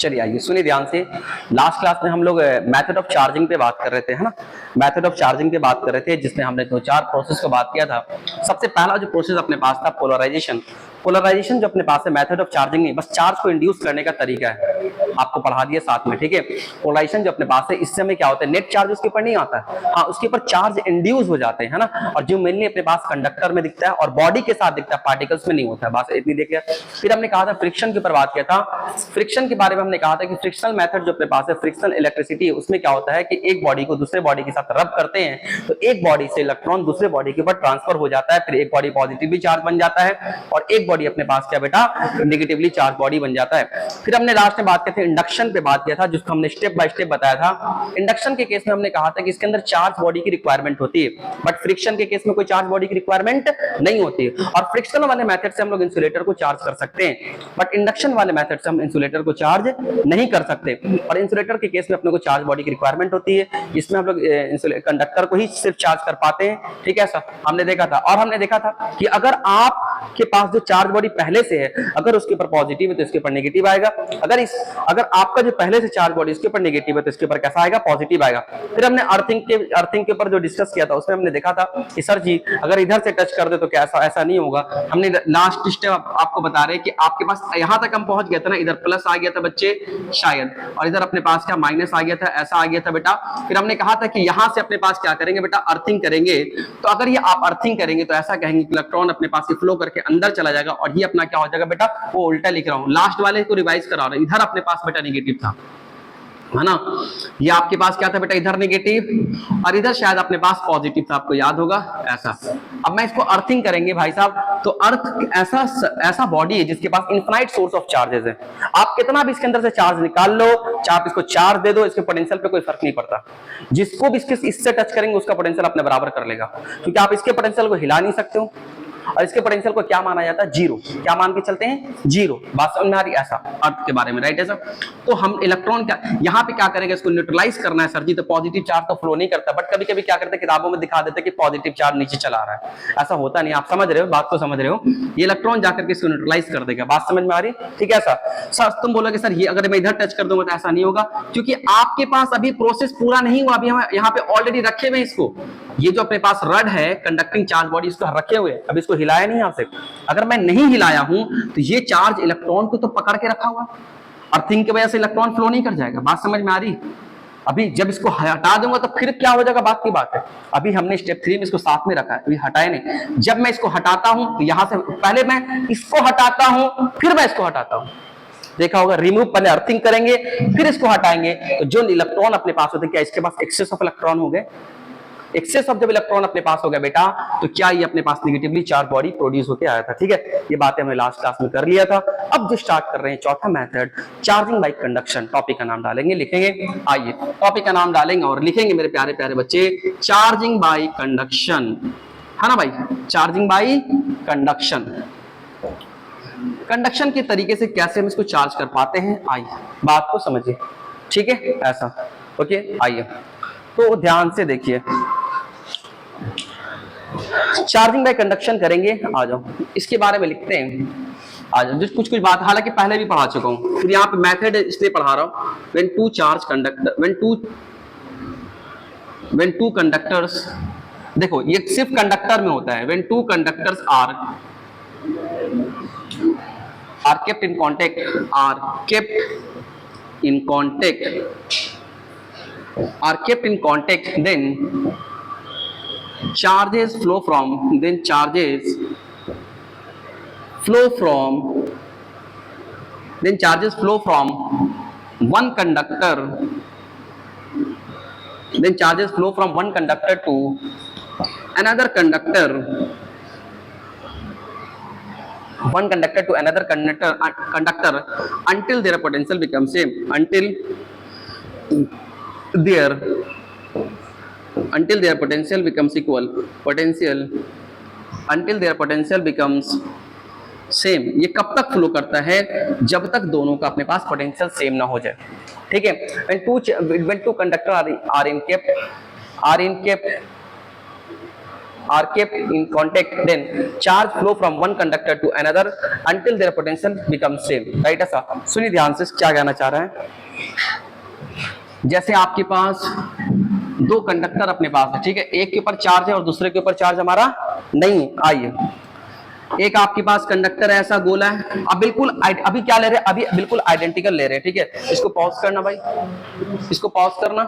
चलिए आइए सुनिए ध्यान से। लास्ट क्लास में हम लोग मेथड ऑफ चार्जिंग पे बात कर रहे थे, है ना। मेथड ऑफ चार्जिंग पे बात कर रहे थे, जिसमें हमने दो चार प्रोसेस को बात किया था। सबसे पहला जो प्रोसेस अपने पास था पोलराइजेशन। पोलराइजेशन जो अपने पास है मेथड ऑफ चार्जिंग नहीं, बस चार्ज को इंड्यूस करने का तरीका है, आपको पढ़ा दिया साथ में, ठीक है। पोलराइजेशन जो अपने पास है, इससे हमें क्या होता है, नेट चार्ज उसके ऊपर नहीं आता है, हाँ उसके ऊपर चार्ज इंड्यूस हो जाते हैं, है ना। और जो मेनली अपने पास कंडक्टर में दिखता है और बॉडी के साथ दिखता है, पार्टिकल्स में नहीं होता है। बस इतनी देख लिया। फिर हमने कहा था फ्रिक्शन के ऊपर बात किया था। फ्रिक्शन के बारे में हमने कहा था कि फ्रिक्शनल मेथड जो अपने पास है, फ्रिक्शनल इलेक्ट्रिसिटी, उसमें क्या होता है कि एक बॉडी को दूसरे बॉडी के साथ रब करते हैं तो एक बॉडी से इलेक्ट्रॉन दूसरे बॉडी के ऊपर ट्रांसफर हो जाता है, फिर एक बॉडी पॉजिटिवली चार्ज बन जाता है और एक बॉडी अपने पास क्या बेटा नेगेटिवली चार्ज बॉडी बन जाता है। फिर हमने लास्ट में बात की थी इंडक्शन पे बात किया था, जिसको हमने स्टेप बाय स्टेप बताया था। इंडक्शन के केस में हमने कहा था कि इसके अंदर चार्ज बॉडी की रिक्वायरमेंट होती है, बट फ्रिक्शन के केस में कोई चार्ज बॉडी की रिक्वायरमेंट नहीं होती है। और फ्रिक्शन वाले मेथड से हम लोग इंसुलेटर को चार्ज कर सकते हैं, बट इंडक्शन वाले मेथड से हम इंसुलेटर को चार्ज नहीं कर सकते। और इंसुलेटर के केस में अपने को चार्ज बॉडी की रिक्वायरमेंट होती है, इसमें हम लोग कंडक्टर को ही सिर्फ चार्ज कर पाते हैं, ठीक है। ऐसा हमने देखा था। और हमने देखा था कि अगर आपके पास जो चार्ज बॉडी पहले से है, अगर उसके ऊपर पॉजिटिव है तो इसके ऊपर नेगेटिव आएगा, अगर आपका जो पहले से चार्ज बॉडी इसके ऊपर नेगेटिव है तो इसके ऊपर कैसा आएगा, पॉजिटिव आएगा। फिर हमने अर्थिंग के ऊपर जो डिस्कस किया था, उसमें हमने देखा था कि सर जी अगर इधर से टच कर दे तो कैसा, ऐसा नहीं होगा। हमने लास्ट स्टेप आपको बता रहे हैं कि आपके पास यहां तक हम पहुंच गए थे ना, इधर प्लस आ गया था बच्चे शायद, और इधर अपने पास क्या माइनस आ गया था, ऐसा आ गया था बेटा। फिर हमने कहा था कि यहां से अपने पास क्या करेंगे बेटा, अर्थिंग करेंगे। तो अगर ये आप अर्थिंग करेंगे तो ऐसा कहेंगे कि इलेक्ट्रॉन अपने पास से फ्लो करके अंदर चला जाएगा और ये अपना क्या हो जाएगा बेटा, वो उल्टा लिख रहा हूं, लास्ट वाले को रिवाइज करा रहा हूं। इधर अपने पास बेटा नेगेटिव था, है ना। ये आपके पास क्या था बेटा, इधर नेगेटिव और इधर शायद अपने पास पॉजिटिव था, आपको याद होगा ऐसा। अब मैं इसको अर्थिंग करेंगे भाई साहब, तो अर्थ ऐसा बॉडी है जिसके पास इनफाइनाइट सोर्स ऑफ चार्जेस है। आप कितना भी इसके अंदर से चार्ज निकाल लो, चाहे आप इसको चार्ज दे दो, इसके पोटेंशियल पे कोई फर्क नहीं पड़ता। जिसको भी इससे टच करेंगे उसका पोटेंशियल अपने बराबर कर लेगा, क्योंकि आप इसके पोटेंशियल को हिला नहीं सकते हो और इसके पोटेंशियल को क्या माना जाता है, जीरो। क्या मान के चलते हैं, जीरो। बात समझ में आ रही है, ऐसा अर्थ के बारे में, राइट। ऐसा तो हम इलेक्ट्रॉन क्या यहाँ पे क्या करेंगे, इसको न्यूट्रलाइज करना है सर जी, तो पॉजिटिव चार्ज तो फ्लो नहीं करता, बट कभी कभी क्या करते हैं, किताबों में दिखा देते हैं कि पॉजिटिव चार्ज नीचे चला रहा है। ऐसा होता नहीं, आप समझ रहे हो बात को, समझ रहे हो। ये इलेक्ट्रॉन जाकर के इसको न्यूट्रलाइज कर देगा, बात समझ में आ रही है, ठीक है। ऐसा तुम बोलोगे सर ये अगर मैं इधर टच कर दूंगा तो ऐसा नहीं होगा, क्योंकि आपके पास अभी प्रोसेस पूरा नहीं हुआ। अभी हम यहाँ पे ऑलरेडी रखे हुए इसको, ये जो अपने पास रड है कंडक्टिंग चार्ज बॉडी, इसको रखे हुए, अब इसको हिलाया नहीं आपसे। अगर मैं नहीं हिलाया हूं तो ये चार्ज इलेक्ट्रॉन को तो पकड़ के रखा हुआ, अर्थिंग की वजह से इलेक्ट्रॉन फ्लो नहीं कर जाएगा। बात समझ में आ रही। अभी जब इसको हटा दूंगा तो फिर क्या हो जाएगा, बात की बात है। अभी हमने स्टेप 3 में इसको साथ में रखा है, अभी हटाए नहीं। जब मैं इसको हटाता हूं तो यहां से पहले मैं इसको हटाता हूं, फिर मैं इसको हटाता हूं, देखा होगा। रिमूव पहले अर्थिंग करेंगे फिर इसको हटाएंगे, तो जो इलेक्ट्रॉन अपने पास होते हैं, क्या इसके पास एक्सेस ऑफ इलेक्ट्रॉन हो गए। एक्सेस ऑफ जब इलेक्ट्रॉन अपने पास हो गया बेटा, तो क्या ये अपने पास नेगेटिवली चार्ज बॉडी प्रोड्यूस होकर आया था, ठीक है। ये बातें हमने लास्ट क्लास में कर लिया था। अब जो स्टार्ट कर रहे हैं चौथा method, charging by conduction. Topic का नाम डालेंगे, लिखेंगे, आइए टॉपिक का नाम डालेंगे और लिखेंगे मेरे प्यारे प्यारे बच्चे, चार्जिंग बाय कंडक्शन, है ना भाई, चार्जिंग बाय कंडक्शन। कंडक्शन के तरीके से कैसे हम इसको चार्ज कर पाते हैं, आइए बात को समझिए, ठीक है। ऐसा ओके, आइए तो ध्यान से देखिए, चार्जिंग बाय कंडक्शन करेंगे। आ जाओ इसके बारे में लिखते हैं, आ जाओ। कुछ बात हालांकि पहले भी पढ़ा चुका हूं, फिर यहाँ पे मेथड इसलिए पढ़ा रहा हूं। व्हेन टू कंडक्टर्स, देखो ये सिर्फ कंडक्टर में होता है। When two conductors are kept in contact, then charges flow from one conductor to another conductor, until their potential becomes same, until their potential becomes equal, until their potential becomes same. ये कब तक flow करता है, जब तक दोनों का अपने पास पोटेंशियल सेम ना हो जाए, ठीक है। when two conductor are in kept are kept in contact, then charge flow from one conductor to another until their potential becomes same, right? ऐसा सुनिए ध्यान से क्या कहना चाह रहा है। जैसे आपके पास दो कंडक्टर अपने पास है, ठीक है, एक के ऊपर चार्ज है और दूसरे के ऊपर चार्ज हमारा नहीं है। आइए, एक आपके पास कंडक्टर है, ऐसा गोला है, अब बिल्कुल अभी क्या ले रहे हैं, अभी बिल्कुल आइडेंटिकल ले रहे हैं, ठीक है। इसको पॉज करना भाई, इसको पॉज करना,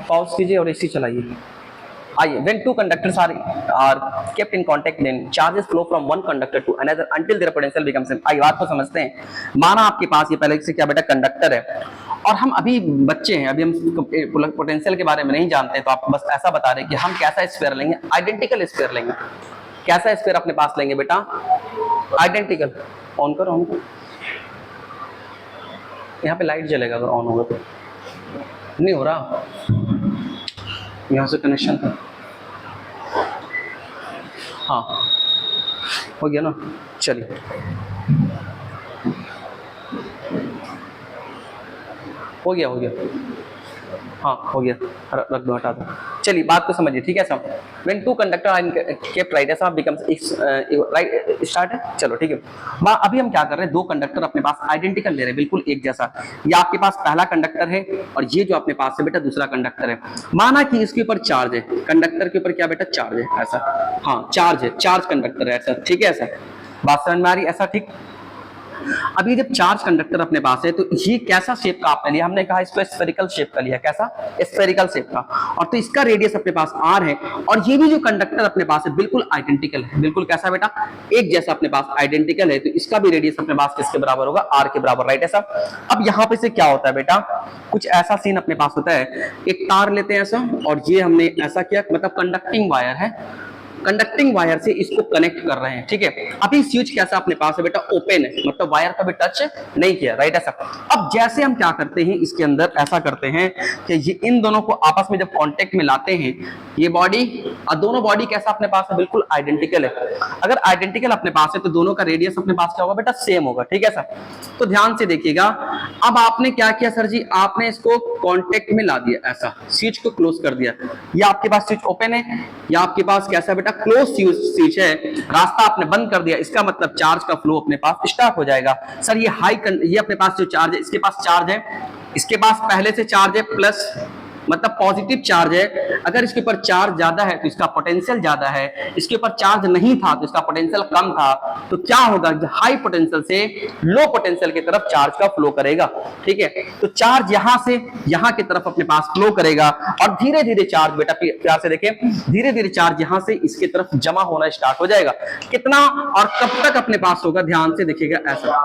पॉज कीजिए और इसी चलाइए। आइए, when two conductors are kept in contact, then charges flow from one conductor to another until their potential becomes same। आइए बात को समझते हैं। माना आपके पास ये पहले से क्या बेटा कंडक्टर है और हम अभी बच्चे हैं, अभी हम पोटेंशियल के बारे में नहीं जानते, तो आप बस ऐसा बता रहे कि हम कैसा स्फीयर लेंगे, आइडेंटिकल स्फीयर लेंगे। कैसा स्फीयर अपने पास लेंगे बेटा, आइडेंटिकल। ऑन करो, ऑन करो, यहाँ पे लाइट जलेगा अगर ऑन होगा तो। नहीं हो रहा, यहाँ से कनेक्शन था, हाँ हो गया ना, चलिए हो गया, हो गया, हाँ हो गया, रख दो, हटा दो। चलिए बात को समझिए, ठीक है सब। When two conductor are kept right, ऐसा becomes right स्टार्ट है, चलो ठीक है। अभी हम क्या कर रहे हैं, दो कंडक्टर अपने पास आइडेंटिकल ले रहे हैं, बिल्कुल एक जैसा। ये आपके पास पहला कंडक्टर है और ये जो अपने पास है बेटा दूसरा कंडक्टर है। माना कि इसके ऊपर चार्ज है, कंडक्टर के ऊपर क्या बेटा चार्ज है, ऐसा, हाँ चार्ज है, चार्ज कंडक्टर है, ऐसा, ठीक है, ऐसा बात समझ में आ रही, ऐसा ठीक। अभी जब चार्ज कंडक्टर अपने पास है तो ये कैसा शेप का आपने लिया, हमने कहा इसको स्फेरिकल शेप का लिया, कैसा, स्फेरिकल शेप का, और तो इसका रेडियस अपने पास r है और ये भी जो कंडक्टर अपने पास है बिल्कुल आइडेंटिकल है, बिल्कुल कैसा बेटा, एक जैसा अपने पास आइडेंटिकल है, तो इसका भी रेडियस अपने पास किसके बराबर होगा, r के बराबर, राइट ऐसा। अब यहाँ पे से क्या होता है बेटा, कुछ ऐसा सीन अपने पास होता है, एक तार लेते हैं ऐसा और ये हमने ऐसा किया, मतलब कंडक्टिंग वायर है, कंडक्टिंग वायर से इसको कनेक्ट कर रहे हैं, ठीक है। अभी स्विच कैसा अपने पास है बेटा, ओपन है, मतलब वायर का भी टच नहीं किया, राइट ऐसा। अब जैसे हम क्या करते हैं इसके अंदर, ऐसा करते हैं कि ये इन दोनों को आपस में जब कांटेक्ट में लाते हैं, ये बॉडी और दोनों बॉडी कैसा अपने पास है, बिल्कुल आइडेंटिकल है। अगर आइडेंटिकल अपने पास है तो दोनों का रेडियस अपने पास क्या होगा बेटा, सेम होगा, ठीक है सर। तो ध्यान से देखिएगा, अब आपने क्या किया सर जी, आपने इसको कॉन्टेक्ट में ला दिया, ऐसा स्विच को क्लोज कर दिया, या आपके पास स्विच ओपन है या आपके पास कैसा बेटा क्लोज स्विच है, रास्ता आपने बंद कर दिया, इसका मतलब चार्ज का फ्लो अपने पास स्टार्ट हो जाएगा। सर ये ये अपने पास जो चार्ज है, इसके पास चार्ज है, इसके पास पहले से चार्ज है प्लस, मतलब पॉजिटिव चार्ज है। अगर इसके ऊपर चार्ज ज्यादा है तो इसका पोटेंशियल ज्यादा है, इसके ऊपर चार्ज नहीं था तो इसका पोटेंशियल कम था, तो क्या होगा, हाई पोटेंशियल से लो पोटेंशियल की तरफ चार्ज का फ्लो करेगा, ठीक है। तो चार्ज यहां से यहां की तरफ अपने पास फ्लो करेगा और धीरे धीरे चार्ज, बेटा प्यार से देखें, धीरे धीरे चार्ज यहां से इसकी तरफ जमा होना स्टार्ट हो जाएगा। कितना और कब तक अपने पास होगा, ध्यान से देखिएगा ऐसा,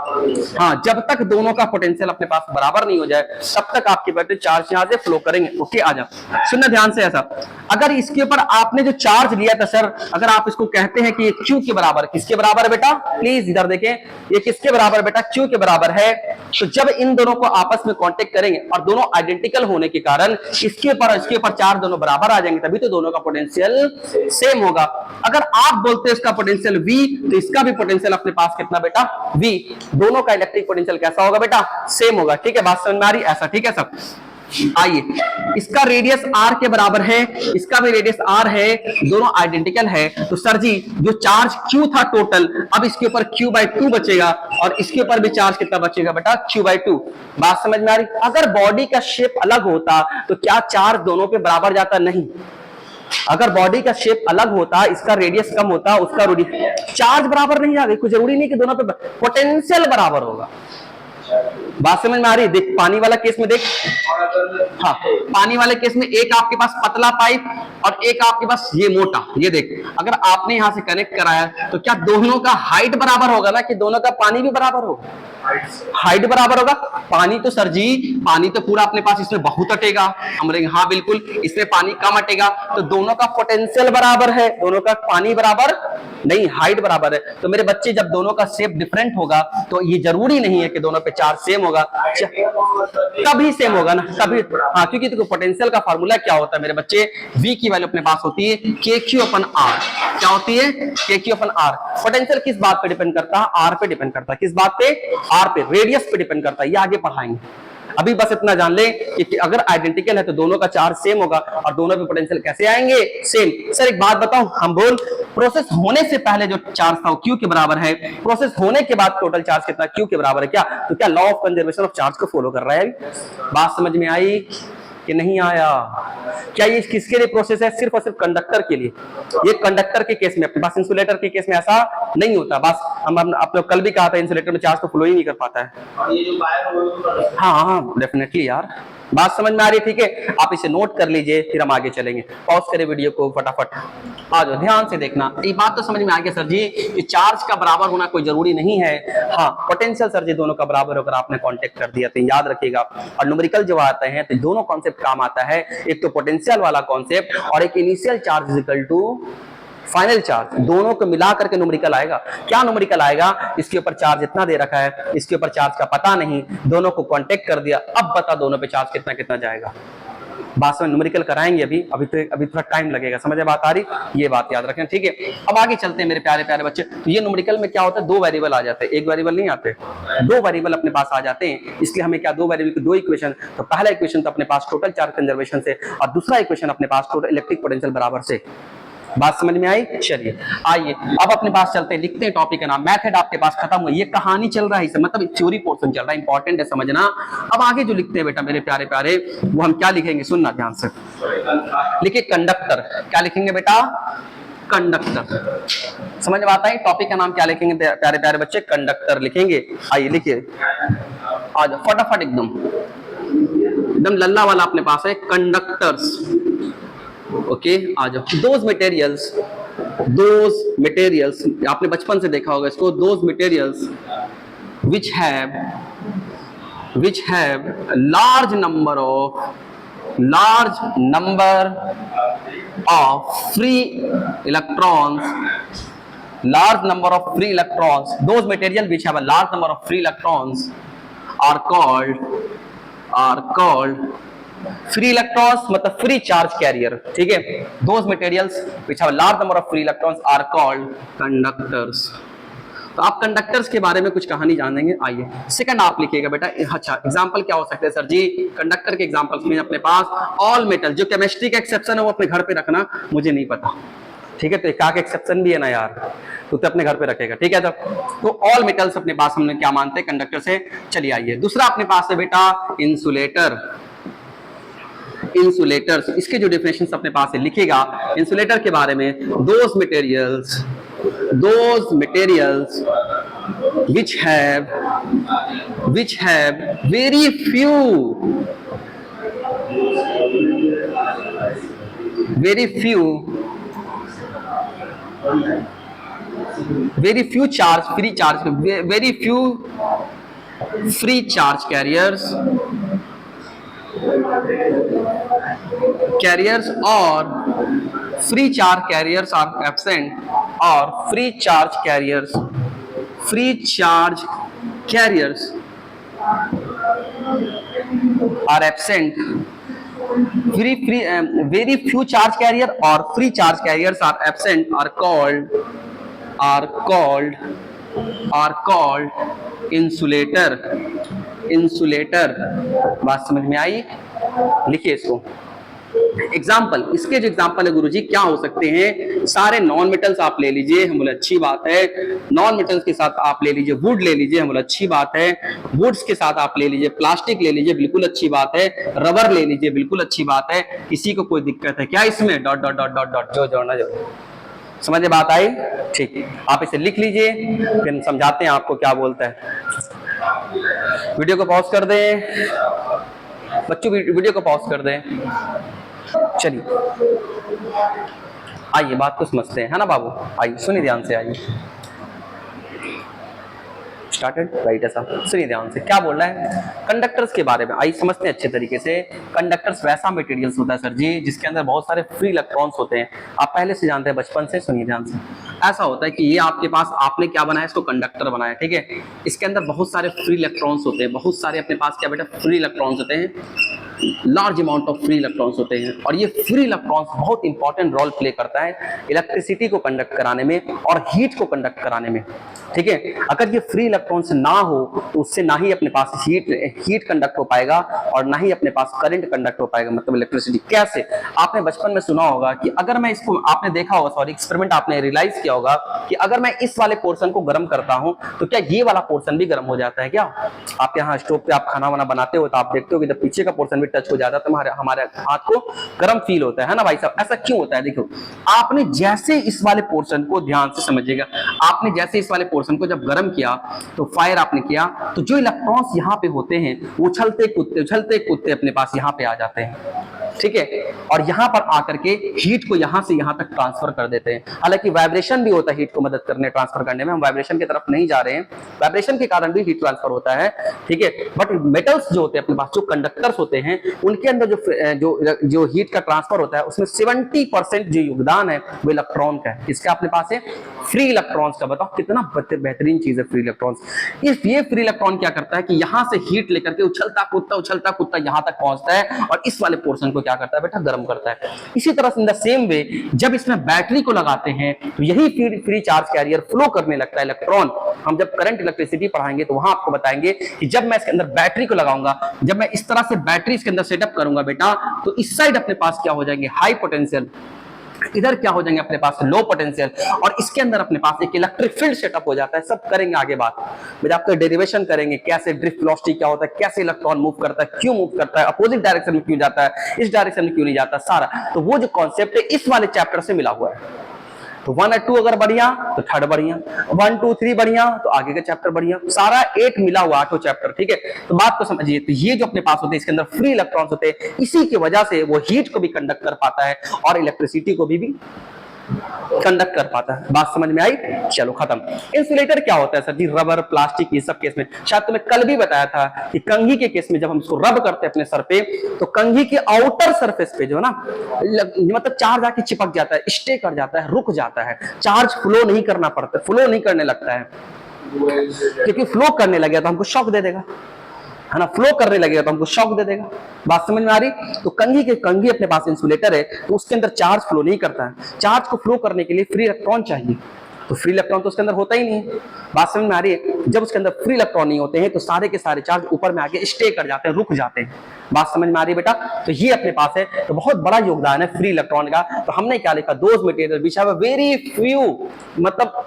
हाँ जब तक दोनों का पोटेंशियल अपने पास बराबर नहीं हो जाए तब तक आपके बेटे चार्ज यहां से फ्लो करेंगे। ओके आ जाओ, सुनना ध्यान से ऐसा। अगर इसके ऊपर आपने जो चार्ज लिया था सर, अगर आप इसको कहते हैं कि ये Q के बराबर, किसके बराबर है बेटा, प्लीज इधर देखें, ये किसके बराबर बेटा, Q के बराबर है। तो जब इन दोनों को आपस में कांटेक्ट करेंगे और दोनों आइडेंटिकल होने के कारण इसके ऊपर चार्ज दोनों बराबर आ जाएंगे, तभी तो दोनों का पोटेंशियल सेम होगा। अगर आप बोलते हैं इसका पोटेंशियल V, तो इसका भी पोटेंशियल अपने पास कितना बेटा, V, दोनों का इलेक्ट्रिक पोटेंशियल कैसा होगा बेटा, सेम होगा, ठीक है, बात समझ में आ रही, ऐसा, ठीक है सब। आइए, इसका रेडियस r के बराबर है, इसका भी रेडियस r है, दोनों आइडेंटिकल है, तो सर जी जो चार्ज q था टोटल, अब इसके ऊपर q/2 बचेगा और इसके ऊपर भी चार्ज कितना बचेगा बेटा, q/2। बात समझ में आ रही। अगर बॉडी का शेप अलग होता तो क्या चार्ज दोनों पे बराबर जाता, नहीं। अगर बॉडी का शेप अलग होता, इसका रेडियस कम होता, उसका रेडियस, चार्ज बराबर नहीं आ गई, कोई जरूरी नहीं कि दोनों पे पोटेंशियल बराबर होगा। बात समझ में आ रही। देख पानी वाला केस में देख, हाँ पानी वाले केस में एक आपके पास पतला पाइप और एक आपके पास ये मोटा, ये देख, अगर आपने यहां से कनेक्ट कराया तो क्या दोनों का हाइट बराबर होगा ना, कि दोनों का पानी भी बराबर होगा, हाइट बराबर होगा। पानी तो सर जी, पानी तो पूरा अपने पास इसमें बहुत अटेगा, हम बोलेंगे हाँ बिल्कुल, इसमें पानी कम अटेगा, तो दोनों का पोटेंशियल बराबर है, दोनों का पानी बराबर नहीं, हाइट बराबर है। तो मेरे बच्चे जब दोनों का शेप डिफरेंट होगा तो ये जरूरी नहीं है कि दोनों पे चार्ज सेम होगा, तभी सेम होगा ना, तभी, हाँ क्योंकि देखो पोटेंशियल का फार्मूला क्या होता है मेरे बच्चे, V की वैल्यू अपने पास होती है KQ/R, क्या होती है, KQ/R। पोटेंशियल किस बात पे डिपेंड करता है, R पे डिपेंड करता है, किस बात पे, R पे, रेडियस पे डिपेंड करता है, ये आगे पढ़ाएंगे। अभी बस इतना जान ले कि अगर आइडेंटिकल है तो दोनों का चार्ज सेम होगा और दोनों पे पोटेंशियल कैसे आएंगे, सेम। सर एक बात बताओ, हम बोल प्रोसेस होने से पहले जो चार्ज था वो क्यू के बराबर है, प्रोसेस होने के बाद टोटल चार्ज कितना, क्यू के बराबर है क्या? तो क्या law of conservation of charge को फॉलो कर रहा है? बात समझ में आई कि नहीं आया? क्या ये किसके लिए प्रोसेस है? सिर्फ और सिर्फ कंडक्टर के लिए। ये कंडक्टर के केस में, अपने पास इंसुलेटर के केस में ऐसा नहीं होता। बस हम आप लोग कल भी कहा था इंसुलेटर में चार्ज तो फ्लो ही नहीं कर पाता है। और ये जो वायर, हाँ डेफिनेटली यार, बात समझ में आ रही है? ठीक है, आप इसे नोट कर लीजिए, फिर हम आगे चलेंगे। पॉज करें वीडियो को फटाफट, आ जाओ ध्यान से देखना। ये बात तो समझ में आ गया सर जी कि चार्ज का बराबर होना कोई जरूरी नहीं है। हाँ पोटेंशियल सर जी दोनों का बराबर होकर आपने कांटेक्ट कर दिया तो याद रखिएगा। और न्यूमेरिकल जब आते हैं तो दोनों कॉन्सेप्ट काम आता है, एक तो पोटेंशियल वाला कॉन्सेप्ट और एक initial charge is equal to final charge, दोनों को मिला करके न्यूमेरिकल आएगा। क्या न्यूमेरिकल आएगा? इसके ऊपर चार्ज इतना दे रखा है, इसके ऊपर चार्ज का पता नहीं, दोनों को कांटेक्ट कर दिया, अब बता दोनों पे चार्ज कितना कितना जाएगा। बात में न्यूमेरिकल कराएंगे अभी थोड़ा टाइम लगेगा, समझ में बात आ रही? ये बात याद रखें, ठीक है। अब आगे चलते हैं मेरे प्यारे प्यारे बच्चे। तो ये न्यूमेरिकल में क्या होता है, दो वेरिएबल आ जाते हैं, एक वेरिएबल नहीं आते, दो वेरिएबल अपने पास आ जाते हैं। इसलिए हमें क्या, दो वेरिएबल की दो इक्वेशन। तो पहला इक्वेशन तो अपने पास टोटल चार्ज कंजर्वेशन से और दूसरा इक्वेशन अपने पास टोटल इलेक्ट्रिक पोटेंशियल बराबर से। बात समझ में आई? चलिए आइए अब अपने पास चलते हैं, लिखते हैं टॉपिक का नाम। मेथड आपके पास खत्म हुई, ये कहानी चल रहा है, मतलब थ्योरी पोर्शन चल रहा है, इंपॉर्टेंट है समझना। अब आगे जो लिखते हैं बेटा मेरे प्यारे प्यारे, वो हम क्या लिखेंगे, सुनना ध्यान से। लिखिए कंडक्टर। क्या लिखेंगे बेटा? कंडक्टर। समझ में आता है? टॉपिक का नाम क्या लिखेंगे प्यारे प्यारे बच्चे? कंडक्टर लिखेंगे। आइए लिखिए, आ जाओ फटाफट, एकदम लल्ला वाला अपने पास है, कंडक्टर्स। ओके आ जाओ। दोज मटेरियल्स आपने बचपन से देखा होगा इसको, those materials which have large number of free electrons, those materials which have a large number of free electrons are called free electrons, मतलब फ्री चार्ज कैरियर, ठीक है। Those materials which have large number of free electrons are called conductors. तो आप conductors के बारे में कुछ कहानी जानेंगे। आइए सेकंड आप लिखिएगा बेटा। अच्छा एग्जांपल क्या हो सकते हैं सर जी? कंडक्टर के एग्जांपल्स में अपने पास ऑल मेटल, जो केमिस्ट्री का एक्सेप्शन है वो अपने घर पे रखना, मुझे नहीं पता, ठीक है। तो एक का एक्सेप्शन भी है ना यार, तो अपने घर पे रखेगा, ठीक है। तो ऑल मेटल्स अपने पास हमने क्या मानते हैं कंडक्टर से। चलिए आइए दूसरा अपने पास है बेटा इंसुलेटर। इंसुलेटर्स, इसके जो डेफिनेशन अपने पास है लिखेगा इंसुलेटर के बारे में। Those materials which have very few charge free charge carriers or free charge carriers are absent, or free charge carriers are absent. Very few charge carrier or free charge carriers are absent are called insulator। बात समझ में आई? लिखिए इसको। Example, इसके जो example है गुरुजी क्या हो सकते हैं? सारे नॉन मेटल्स आप ले लीजिए, हम बोले अच्छी बात है। नॉन मेटल्स के साथ आप ले लीजिए वुड ले लीजिए, हम बोले अच्छी बात है। वुड्स के साथ आप ले लीजिए प्लास्टिक ले लीजिए, बिल्कुल अच्छी बात है। रबर ले लीजिए, बिल्कुल अच्छी बात है। किसी को कोई दिक्कत है क्या इसमें? Dot dot dot dot dot जो जोड़ना जो। समझ में बात आई? ठीक है, आप इसे लिख लीजिए, फिर समझाते हैं आपको क्या बोलता है। वीडियो को पॉज कर दें बच्चों, वीडियो को पॉज कर दें। चलिए आइए बात को समझते हैं, है ना बाबू? आइए सुनिए ध्यान से, आइए स्टार्टेड राइट। ऐसा सुनिए ध्यान से क्या बोल रहा है कंडक्टर्स के बारे में। आइए समझते हैं अच्छे तरीके से। कंडक्टर्स वैसा मटेरियल्स होता है सर जी जिसके अंदर बहुत सारे फ्री इलेक्ट्रॉन्स होते हैं। आप पहले से जानते हैं बचपन से, सुनिए ध्यान से। ऐसा होता है कि ये आपके पास, आपने क्या बनाया, इसको कंडक्टर बनाया, ठीक है। इसके अंदर बहुत सारे फ्री इलेक्ट्रॉन्स होते हैं, बहुत सारे अपने पास क्या बेटा फ्री इलेक्ट्रॉन्स होते हैं। Large amount of free electrons होते हैं, और ये फ्री इलेक्ट्रॉन्स बहुत इंपॉर्टेंट रोल प्ले करता है इलेक्ट्रिसिटी को कंडक्ट कराने में और हीट को कंडक्ट कराने में। ठीक है, अगर ये फ्री इलेक्ट्रॉन्स ना हो तो उससे ना ही अपने पास हीट कंडक्ट हो पाएगा और ना ही अपने पास करंट कंडक्ट हो पाएगा, मतलब इलेक्ट्रिसिटी। कैसे? आपने बचपन में सुना होगा कि अगर मैं इसको, आपने देखा होगा, सॉरी एक्सपेरिमेंट आपने रियलाइज किया होगा कि अगर मैं इस वाले पोर्शन को गर्म करता हूं तो क्या ये वाला पोर्शन भी गर्म हो जाता है क्या? आप यहाँ स्टोव पे आप खाना वाना बनाते हो तो आप देखते हो कि जब पीछे का पोर्शन भी टच हो जाता है तो हमारे हाथ को गर्म फील होता है ना भाई साहब? ऐसा क्यों होता है? देखो, आपने जैसे इस वाले पोर्शन को ध्यान से समझिएगा, आपने जैसे इस वाले पोर्शन को जब गर्म किया तो फायर आपने किया तो जो इलेक्ट्रॉन्स यहाँ पे होते हैं वो उछलते कूदते अपने पास यहाँ पे आ जाते हैं। ठीक है, और यहां पर आकर के हीट को यहां से यहां तक ट्रांसफर कर देते हैं। हालांकि वाइब्रेशन भी होता है हीट को मदद करने, ट्रांसफर करने में, हम वाइब्रेशन की तरफ नहीं जा रहे हैं, वाइब्रेशन के कारण भी हीट ट्रांसफर होता है। ठीक है, बट मेटल्स जो होते हैं अपने पास, जो कंडक्टर्स होते हैं, उनके अंदर जो हीट का ट्रांसफर होता है उसमें 70% जो योगदान है वो इलेक्ट्रॉन का है। इसका अपने पास है फ्री इलेक्ट्रॉन्स का। बताओ कितना बेहतरीन चीज है फ्री इलेक्ट्रॉन्स। ये फ्री इलेक्ट्रॉन क्या करता है कि यहां से हीट लेकर के उछलता कूदता यहां तक पहुंचता है और इस वाले पोर्शन को क्या करता है बेटा? गर्म करता है। इसी तरह इन द सेम वे जब इसमें बैटरी को लगाते हैं तो यही फ्री चार्ज कैरियर फ्लो करने लगता है इलेक्ट्रॉन। हम जब करंट इलेक्ट्रिसिटी पढ़ाएंगे तो वहां आपको बताएंगे कि जब मैं इसके अंदर बैटरी को लगाऊंगा, जब मैं इस तरह से बैटरी इसके अंदर सेटअप करूंगा बेटा, तो इस साइड अपने पास क्या हो जाएंगे? हाई पोटेंशियल, इधर क्या हो जाएंगे अपने पास? लो पोटेंशियल, और इसके अंदर अपने पास एक इलेक्ट्रिक फील्ड सेटअप हो जाता है। सब करेंगे आगे बात, जब आपको डेरिवेशन करेंगे कैसे ड्रिफ्ट वेलोसिटी क्या होता है, कैसे इलेक्ट्रॉन मूव करता है, क्यों मूव करता है, अपोजिट डायरेक्शन में क्यों जाता है, इस डायरेक्शन में क्यों नहीं जाता, सारा। तो वो जो कॉन्सेप्ट है इस वाले चैप्टर से मिला हुआ है। तो 1 और 2 अगर बढ़िया तो 3rd बढ़िया, 1, 2, 3 बढ़िया तो आगे का चैप्टर बढ़िया, सारा 8 मिला हुआ 8 चैप्टर। ठीक है, तो बात को समझिए। तो ये जो अपने पास होते हैं इसके अंदर फ्री इलेक्ट्रॉन्स होते हैं, इसी की वजह से वो हीट को भी कंडक्ट कर पाता है और इलेक्ट्रिसिटी को भी कंडक्ट कर पाता है। बात समझ में आई? चलो खत्म। इंसुलेटर क्या होता है सर जी? रबर, प्लास्टिक, ये सब केस में शायद तुम्हें कल भी बताया था कि कंघी के केस में जब हम इसको रब करते हैं अपने सर पे तो कंघी के आउटर सरफेस पे जो है ना, मतलब चार्ज आके चिपक जाता है, स्टे कर जाता है, रुक जाता है, चार्ज फ्लो नहीं करना पड़ता, फ्लो नहीं करने लगता है, क्योंकि फ्लो करने लगे तो हमको शॉक दे देगा, है ना? फ्लो करने लगेगा तो हमको शॉक दे देगा। बात समझ में आ रही? तो कंघी अपने पास इंसुलेटर है तो उसके अंदर चार्ज फ्लो नहीं करता है। चार्ज को फ्लो करने के लिए फ्री इलेक्ट्रॉन चाहिए, तो फ्री इलेक्ट्रॉन तो उसके अंदर होता ही नहीं है। बात समझ में आ रही है? जब उसके अंदर फ्री इलेक्ट्रॉन नहीं होते हैं तो सारे के सारे चार्ज ऊपर में आके स्टे कर जाते हैं, रुक जाते हैं। बात समझ में आ रही है बेटा? तो ये अपने पास है, तो बहुत बड़ा योगदान है फ्री इलेक्ट्रॉन का। तो हमने क्या लिखा? Those material which have a very few, मतलब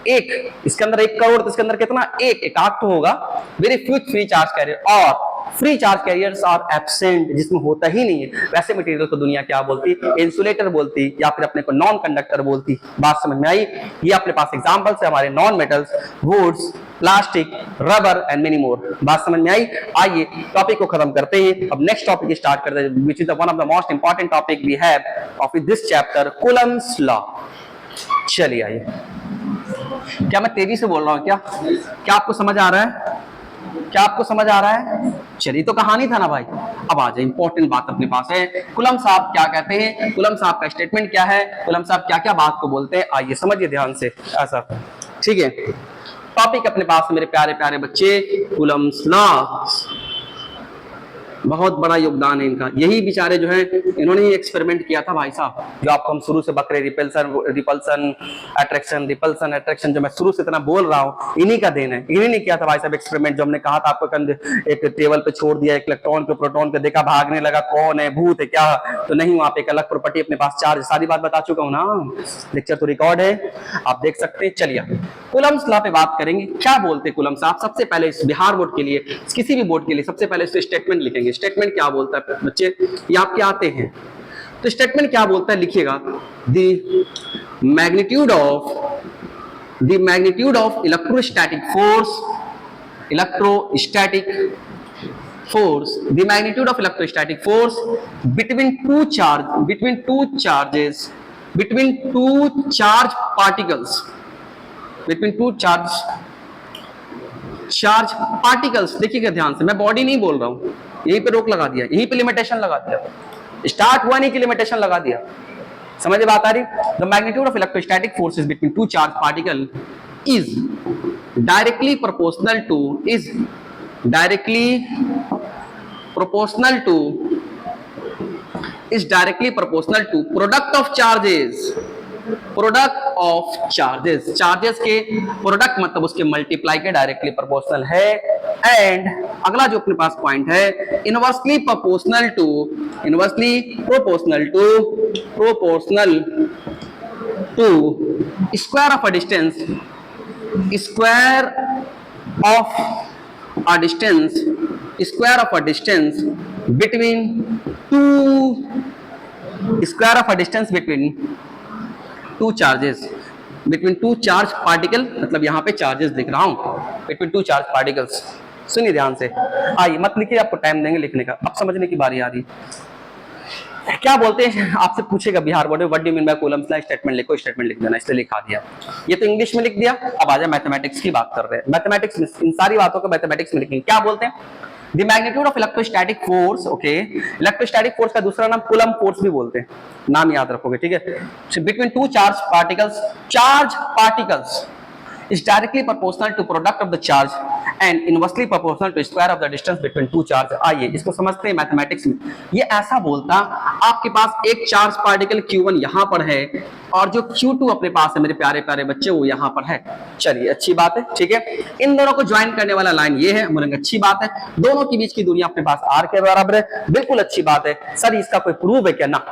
एक, इसके अंदर 1 करोड़, तो इसके अंदर कितना? एक आध तो होगा, very few free charge carrier, और free charge carriers are absent, जिसमें होता ही नहीं है। वैसे मटेरियल को दुनिया क्या बोलती? इंसुलेटर बोलती, या फिर अपने को नॉन कंडक्टर बोलती। बात समझ में आई? ये अपने पास एग्जांपल्स है हमारे non metals, woods, plastic, rubber and many more. बात समझ में आई? आइए टॉपिक को खत्म करते हैं, अब नेक्स्ट टॉपिक स्टार्ट करते हैं, which is one of the most important topic we have of this chapter, Coulomb's law. चलिए आइए, क्या मैं तेजी से बोल रहा हूं? क्या आपको समझ आ रहा है? क्या आपको समझ आ रहा है? चलिए, तो कहानी था ना भाई। अब आ जाए, इंपॉर्टेंट बात अपने पास है। कूलम्ब साहब क्या कहते हैं, कूलम्ब साहब का स्टेटमेंट क्या है, कूलम्ब साहब क्या क्या बात को बोलते हैं, आइए समझिए ध्यान से। ऐसा ठीक है, टॉपिक अपने पास मेरे प्यारे प्यारे बच्चे, कूलम्ब्स लॉ। बहुत बड़ा योगदान है इनका। यही बेचारे जो है इन्होंने ही एक्सपेरिमेंट किया था भाई साहब, जो आपको हम शुरू से बकरे रिपल्सन अट्रैक्शन जो मैं शुरू से इतना बोल रहा हूँ, इन्हीं का देन है। इन्हीं ने किया था भाई साहब एक्सपेरिमेंट, जो हमने कहा था आपको, एक टेबल पे छोड़ दिया एक इलेक्ट्रॉन को, प्रोटॉन को, देखा भागने लगा, कौन है, भूत है क्या? तो नहीं, वहां पे एक अलग प्रॉपर्टी अपने पास चार्ज, सारी बात बता चुका हूँ ना, लेक्चर तो रिकॉर्ड है, आप देख सकते हैं। चलिए कूलम्ब्स लॉ पे बात करेंगे। क्या बोलते हैं कूलम्ब साहब? सबसे पहले इस बिहार बोर्ड के लिए, किसी भी बोर्ड के लिए, सबसे पहले इस स्टेटमेंट लिखेंगे। स्टेटमेंट क्या बोलता है बच्चे? ये आपके आते हैं, तो स्टेटमेंट क्या बोलता है लिखिएगा, the magnitude of electrostatic force, the magnitude of electrostatic force between two charge particles। देखिएगा ध्यान से, मैं बॉडी नहीं बोल रहा हूं, यहीं पे रोक लगा दिया, यहीं पे लिमिटेशन लगा दिया, स्टार्ट हुआ नहीं कि लिमिटेशन लगा दिया। समझ बात आ रही? The magnitude of electrostatic forces between two charge particle is directly proportional to is directly proportional to product of charges, product of charges, charges के प्रोडक्ट मतलब उसके मल्टीप्लाई के डायरेक्टली प्रोपोर्शनल है। एंड अगला जो अपने पास पॉइंट है, inversely proportional to, inversely proportional to square of a distance, square of a distance, square of a distance between two, square of a distance between two charges, between two charge particle, मतलब यहाँ पे charges लिख रहा हूँ, between two charge particles. सुनिए ध्यान से, आइए मत लिखिए, आपको टाइम देंगे लिखने का, अब समझने की बारी आ रही। क्या बोलते हैं, आपसे पूछेगा बिहार बोर्ड में what do you mean by Coulomb's law, statement लिखो, स्टेटमेंट लिख देना, इसलिए लिखा दिया। ये तो इंग्लिश में लिख दिया, अब आ जाए मैथमेटिक्स की बात कर रहे हैं। मैथमेटिक्स में इन सारी बातों को मैथमेटिक्स में लिखेंगे। क्या बोलते हैं, the magnitude of electrostatic force, okay, electrostatic force का दूसरा नाम कूलम फोर्स भी बोलते हैं, नाम याद रखोगे, ठीक है। Between two charge particles is directly proportional to product of the charge and inversely proportional to square of the distance between two charge। आइए इसको समझते हैं मैथमेटिक्स में। ये ऐसा बोलता, आपके पास एक चार्ज पार्टिकल Q1 यहाँ पर है और जो Q2 अपने पास है मेरे प्यारे प्यारे बच्चे, वो यहाँ पर है। चलिए अच्छी बात है, ठीक है। इन दोनों को ज्वाइन करने वाला लाइन ये है, बोलेंगे अच्छी बात है। दोनों के बीच की दूरी अपने पास r के बराबर है, बिल्कुल अच्छी बात है। सर इसका कोई प्रूफ है क्या? ना,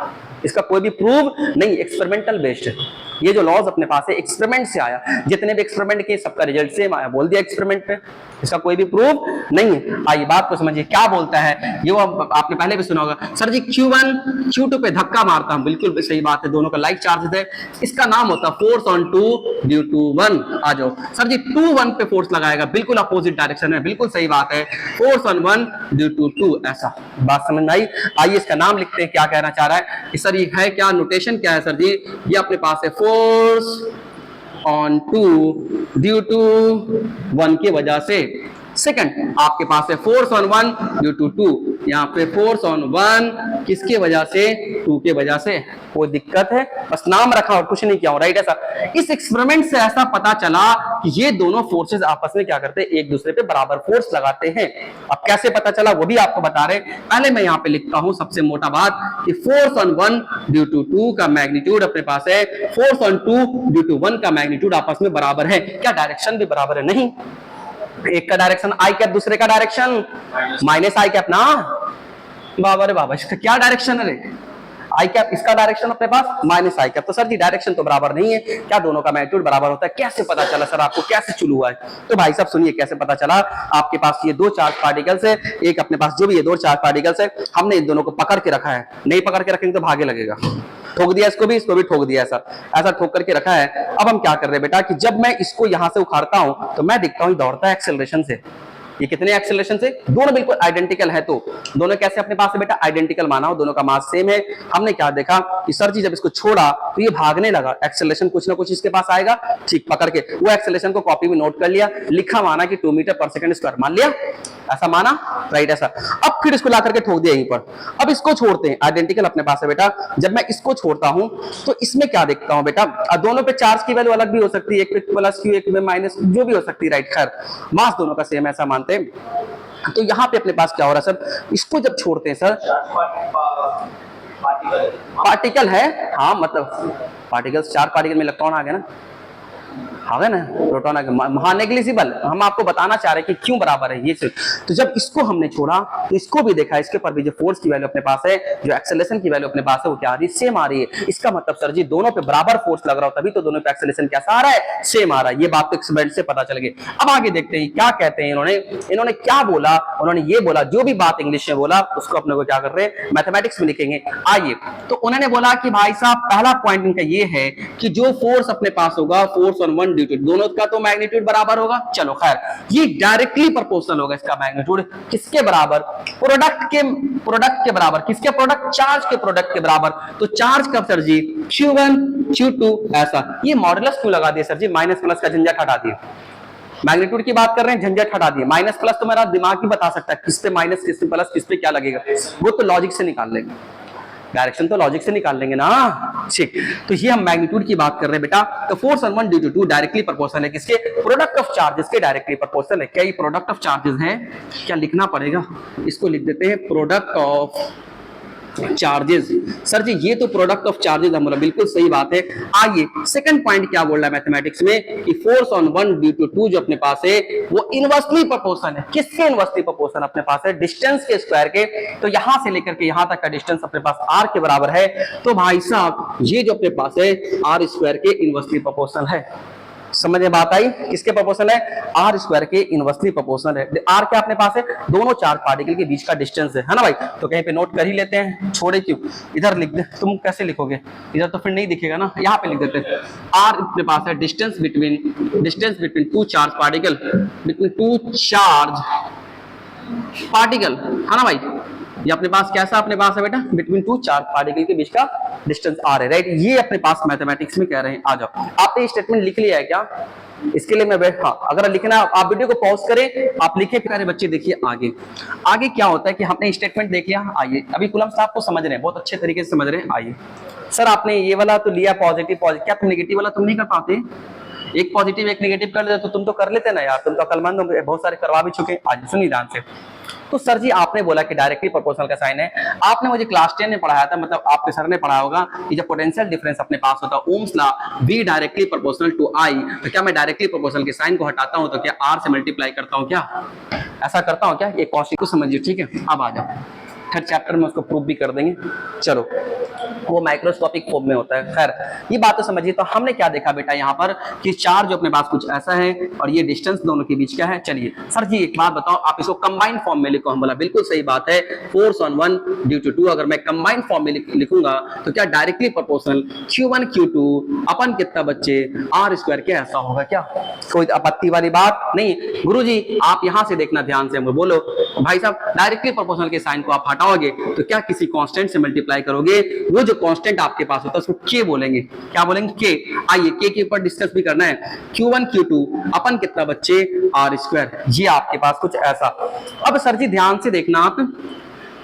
इसका कोई भी प्रूफ नहीं, एक्सपेरिमेंटल बेस्ड है। ये जो लॉज अपने पास है एक्सपेरिमेंट से आया, जितने भी एक्सपेरिमेंट किए सबका रिजल्ट सेम आया, बोल दिया एक्सपेरिमेंट पे, इसका कोई भी प्रूफ नहीं है। आइए बात को समझिए, क्या बोलता है ये, आपने पहले भी सुना होगा, सर जी Q1 Q2 पे धक्का मारता हूं, बिल्कुल सही बात है, दोनों का लाइक चार्जेस है, इसका नाम होता है फोर्स ऑन 2 ड्यू टू 1। आ जाओ सर जी 2 1 पे फोर्स लगाएगा, बिल्कुल अपोजिट डायरेक्शन में, बिल्कुल सही बात है, फोर्स ऑन 1 ड्यू टू 2, ऐसा बात समझ में आई। आइए इसका नाम लिखते हैं, क्या कहना चाह रहा है कि सर ये है क्या, नोटेशन क्या है सर जी, ये अपने पास है फोर्स ऑन 2 ड्यू टू 1 की वजह से। सेकंड आपके पास है फोर्स ऑन 1 ड्यू टू 2, यहाँ पे फोर्स ऑन 1 किसके वजह से, 2 के वजह से। कोई दिक्कत है, बस नाम रखा और कुछ नहीं किया, राइट। ऐसा इस एक्सपेरिमेंट से ऐसा पता चला कि ये दोनों फोर्सेस आपस में क्या करते हैं, एक दूसरे पे बराबर फोर्स लगाते हैं। अब कैसे पता चला वो भी आपको बता रहे। पहले मैं यहाँ पे लिखता हूँ सबसे मोटा बात कि फोर्स ऑन 1 ड्यू टू 2 का मैग्नीट्यूड अपने पास है, फोर्स ऑन 2 ड्यू टू 1 का मैग्नीट्यूड आपस में बराबर है। क्या डायरेक्शन भी बराबर है? नहीं, एक का डायरेक्शन आई कैप, दूसरे का डायरेक्शन माइनस आई कैप ना। बाबा रे बाबा, इसका क्या डायरेक्शन है रे, आई कैप, इसका डायरेक्शन अपने पास माइनस आई कैप, तो सर जी डायरेक्शन तो बराबर नहीं है। क्या दोनों का मैग्नीट्यूड बराबर होता है? कैसे पता चला सर आपको, कैसे चुलू हुआ है? तो भाई साहब सुनिए कैसे पता चला। आपके पास ये दो चार्ज पार्टिकल्स है, एक अपने पास जो भी ये दो चार्ज पार्टिकल्स है, हमने इन दोनों को पकड़ के रखा है, नहीं पकड़ के रखेंगे तो भागे लगेगा, ठोक दिया इसको भी ठोक दिया, ऐसा ठोक करके रखा है। अब हम क्या कर रहे हैं बेटा कि जब मैं इसको यहां से उखाड़ता हूं तो मैं दिखता हूं दौड़ता है एक्सेलरेशन से। ये कितने एक्सेलरेशन से, दोनों बिल्कुल आइडेंटिकल है, तो दोनों कैसे अपने पास है बेटा, आइडेंटिकल माना हो, दोनों का मास सेम है। हमने क्या देखा कि सर जी जब इसको छोड़ा तो ये भागने लगा, एक्सेलरेशन कुछ ना कुछ इसके पास आएगा, ठीक पकड़ के वो एक्सेलरेशन को कॉपी में नोट कर लिया, लिखा माना कि 2 मीटर पर सेकंड स्क्वायर मान लिया, ऐसा माना, राइट ऐसा। अब फिर इसको ला करके ठोक दिया यहीं पर। अब इसको छोड़ते हैं, आइडेंटिकल अपने पास है बेटा, जब मैं इसको छोड़ता हूं तो इसमें क्या देखता हूं बेटा, दोनों पे चार्ज की वैल्यू अलग भी हो सकती है, एक पे प्लस क्यू एक पे माइनस, जो भी हो सकती है, राइट। खैर मास दोनों का सेम, ऐसा मानते हैं। तो यहाँ पे अपने पास क्या हो रहा है सर, इसको जब छोड़ते हैं सर, पार्टिकल है, हाँ मतलब पार्टिकल्स, 4 पार्टिकल में इलेक्ट्रॉन आ गया ना, आ गया ना, प्रोटॉन आ गया, महानेग्लिजिबल। हम आपको बताना चाह रहे हैं कि क्यों बराबर है ये सिर्फ। तो जब इसको हमने छोड़ा तो इसको भी देखा, इसके पर भी जो फोर्स की वैल्यू अपने पास है, जो एक्सेलरेशन की वैल्यू अपने पास है, वो क्या आ रही है, सेम आ रही है। इसका मतलब सर जी दोनों पे बराबर फोर्स लग रहा हो, तभी तो दोनों पे एक्सेलरेशन कैसा आ रहा है, सेम आ रहा है। ये बात तो एक्सपेरिमेंट से पता चल गई। अब आगे देखते हैं क्या कहते हैं इन्होंने क्या बोला। उन्होंने ये बोला, जो भी बात इंग्लिश में बोला उसको अपने को क्या कर रहे हैं, मैथमेटिक्स में लिखेंगे। आइए, तो उन्होंने बोला कि भाई साहब पहला पॉइंट इनका ये है कि जो फोर्स अपने पास होगा, फोर्स ऑन 1 ड्यू टू, दोनों का तो मैग्नीट्यूड बराबर होगा। चलो खैर, ये डायरेक्टली प्रोपोर्शनल होगा इसका मैग्नीट्यूड, किसके बराबर, प्रोडक्ट के बराबर। किसके प्रोडक्ट, चार्ज के प्रोडक्ट के बराबर। तो चार्ज कब सर जी, Q1 Q2, ऐसा। ये मॉडुलस क्यों लगा दिया सर जी, माइनस प्लस का झंझट हटा दिए, मैग्नीट्यूड की बात कर रहे हैं, झंझट हटा दिए। माइनस प्लस तो मेरा दिमाग ही बता सकता है किस पे माइनस, किस पे प्लस, किस पे क्या लगेगा, वो तो लॉजिक से निकाल लेंगे। डायरेक्शन तो लॉजिक से निकाल लेंगे ना। ठीक, तो ये हम मैग्नीट्यूड की बात कर रहे हैं बेटा। तो force on one due to two directly proportional है किसके, प्रोडक्ट ऑफ चार्जेस के डायरेक्टली प्रोपोर्शनल है। क्या ये प्रोडक्ट ऑफ चार्जेस है, क्या लिखना पड़ेगा, इसको लिख देते हैं प्रोडक्ट ऑफ चार्जेस। सर जी ये तो प्रोडक्ट ऑफ चार्जेस हम बोला, बिल्कुल सही बात है। आइए सेकंड पॉइंट क्या बोल रहा है मैथमेटिक्स में कि force on one due to two जो अपने पास है वो इनवर्सली प्रोपोर्शनल है। किसके इनवर्सली प्रोपोर्शनल अपने पास है, डिस्टेंस के स्क्वायर के। तो यहां से लेकर के यहां तक का डिस्टेंस अपने पास r के बराबर है। तो भाई साहब ये जो अपने पास है r स्क्वायर के इनवर्सली प्रोपोर्शनल है। समझ में बात आई, किसके प्रोपोर्शनल है, आर स्क्वायर के इनवर्सली प्रोपोर्शनल है। आर क्या अपने पास है, दोनों चार्ज पार्टिकल के बीच का डिस्टेंस है ना भाई। तो कहीं पे नोट कर ही लेते हैं, छोड़े क्यों, इधर लिख दे। तुम कैसे लिखोगे, इधर तो फिर नहीं दिखेगा ना, यहाँ पे लिख देते हैं। आर अपने पास है distance between two charge particle, between two charge particle है ना भाई। ये अपने पास कैसा अपने पास है बेटा, बिटवीन टू चार्ज पार्टिकल के बीच का डिस्टेंस आर है, राइट। ये अपने पास मैथमेटिक्स में कह रहे हैं। आ जाओ, आपने स्टेटमेंट लिख लिया है क्या, इसके लिए मैं हाँ अगर लिखना आप वीडियो को पॉज करें, आप लिखे प्यारे बच्चे। देखिए आगे क्या होता है कि हमने स्टेटमेंट देख लिया। आइए अभी कुलम साहब को समझ रहे हैं, बहुत अच्छे तरीके से समझ रहे हैं। आइए सर आपने ये वाला तो लिया पॉजिटिव, क्या तुम नेगेटिव वाला तुम नहीं कर पाते, एक पॉजिटिव एक नेगेटिव कर लेते तो तुम तो कर लेते ना यार, तुम तो अकलमंद हो, बहुत सारे करवा भी चुके। आज सुनिए ध्यान से। तो सर जी आपने बोला कि डायरेक्टली प्रोपोर्शनल का साइन है, आपने मुझे क्लास 10 में पढ़ाया था, मतलब आपके सर ने पढ़ाया होगा कि जब पोटेंशियल डिफरेंस अपने पास होता है Ohm's law V directly proportional to I, तो क्या मैं डायरेक्टली प्रोपोर्शनल के साइन को हटाता हूं तो क्या R से मल्टीप्लाई करता हूं, क्या ऐसा करता हूं क्या, ये कॉन्सेप्ट को समझिए। ठीक है, अब आ जाओ थर्ड चैप्टर में उसको प्रूव भी कर देंगे। चलो वो माइक्रोस्कोपिक फॉर्म में होता है। खैर ये बात तो समझिए। तो हमने क्या देखा बेटा यहाँ पर कि चार्ज अपने पास कुछ ऐसा है और ये डिस्टेंस दोनों के बीच क्या है। चलिए सर जी एक बात बताओ, आप इसको कंबाइंड फॉर्म में लिखो। हम बोला बिल्कुल सही बात है, force on one due to two अगर मैं कंबाइंड फॉर्म में लिखूंगा तो क्या डायरेक्टली प्रोपोर्शनल Q1 Q2 अपन कितना बच्चे R स्क्वायर क्या ऐसा होगा, क्या कोई आपत्ति वाली बात नहीं। गुरुजी आप यहाँ से देखना ध्यान से, हमको बोलो भाई साहब डायरेक्टली प्रोपोर्शनल के साइन को आप हटाओगे तो क्या किसी कांस्टेंट से मल्टीप्लाई करोगे, वो जो कांस्टेंट आपके पास होता है उसको के बोलेंगे, क्या बोलेंगे के। आइए के ऊपर डिस्कस भी करना है। Q1 Q2 अपन कितना बच्चे R स्क्वायर, ये आपके पास कुछ ऐसा। अब सर जी ध्यान से देखना आप,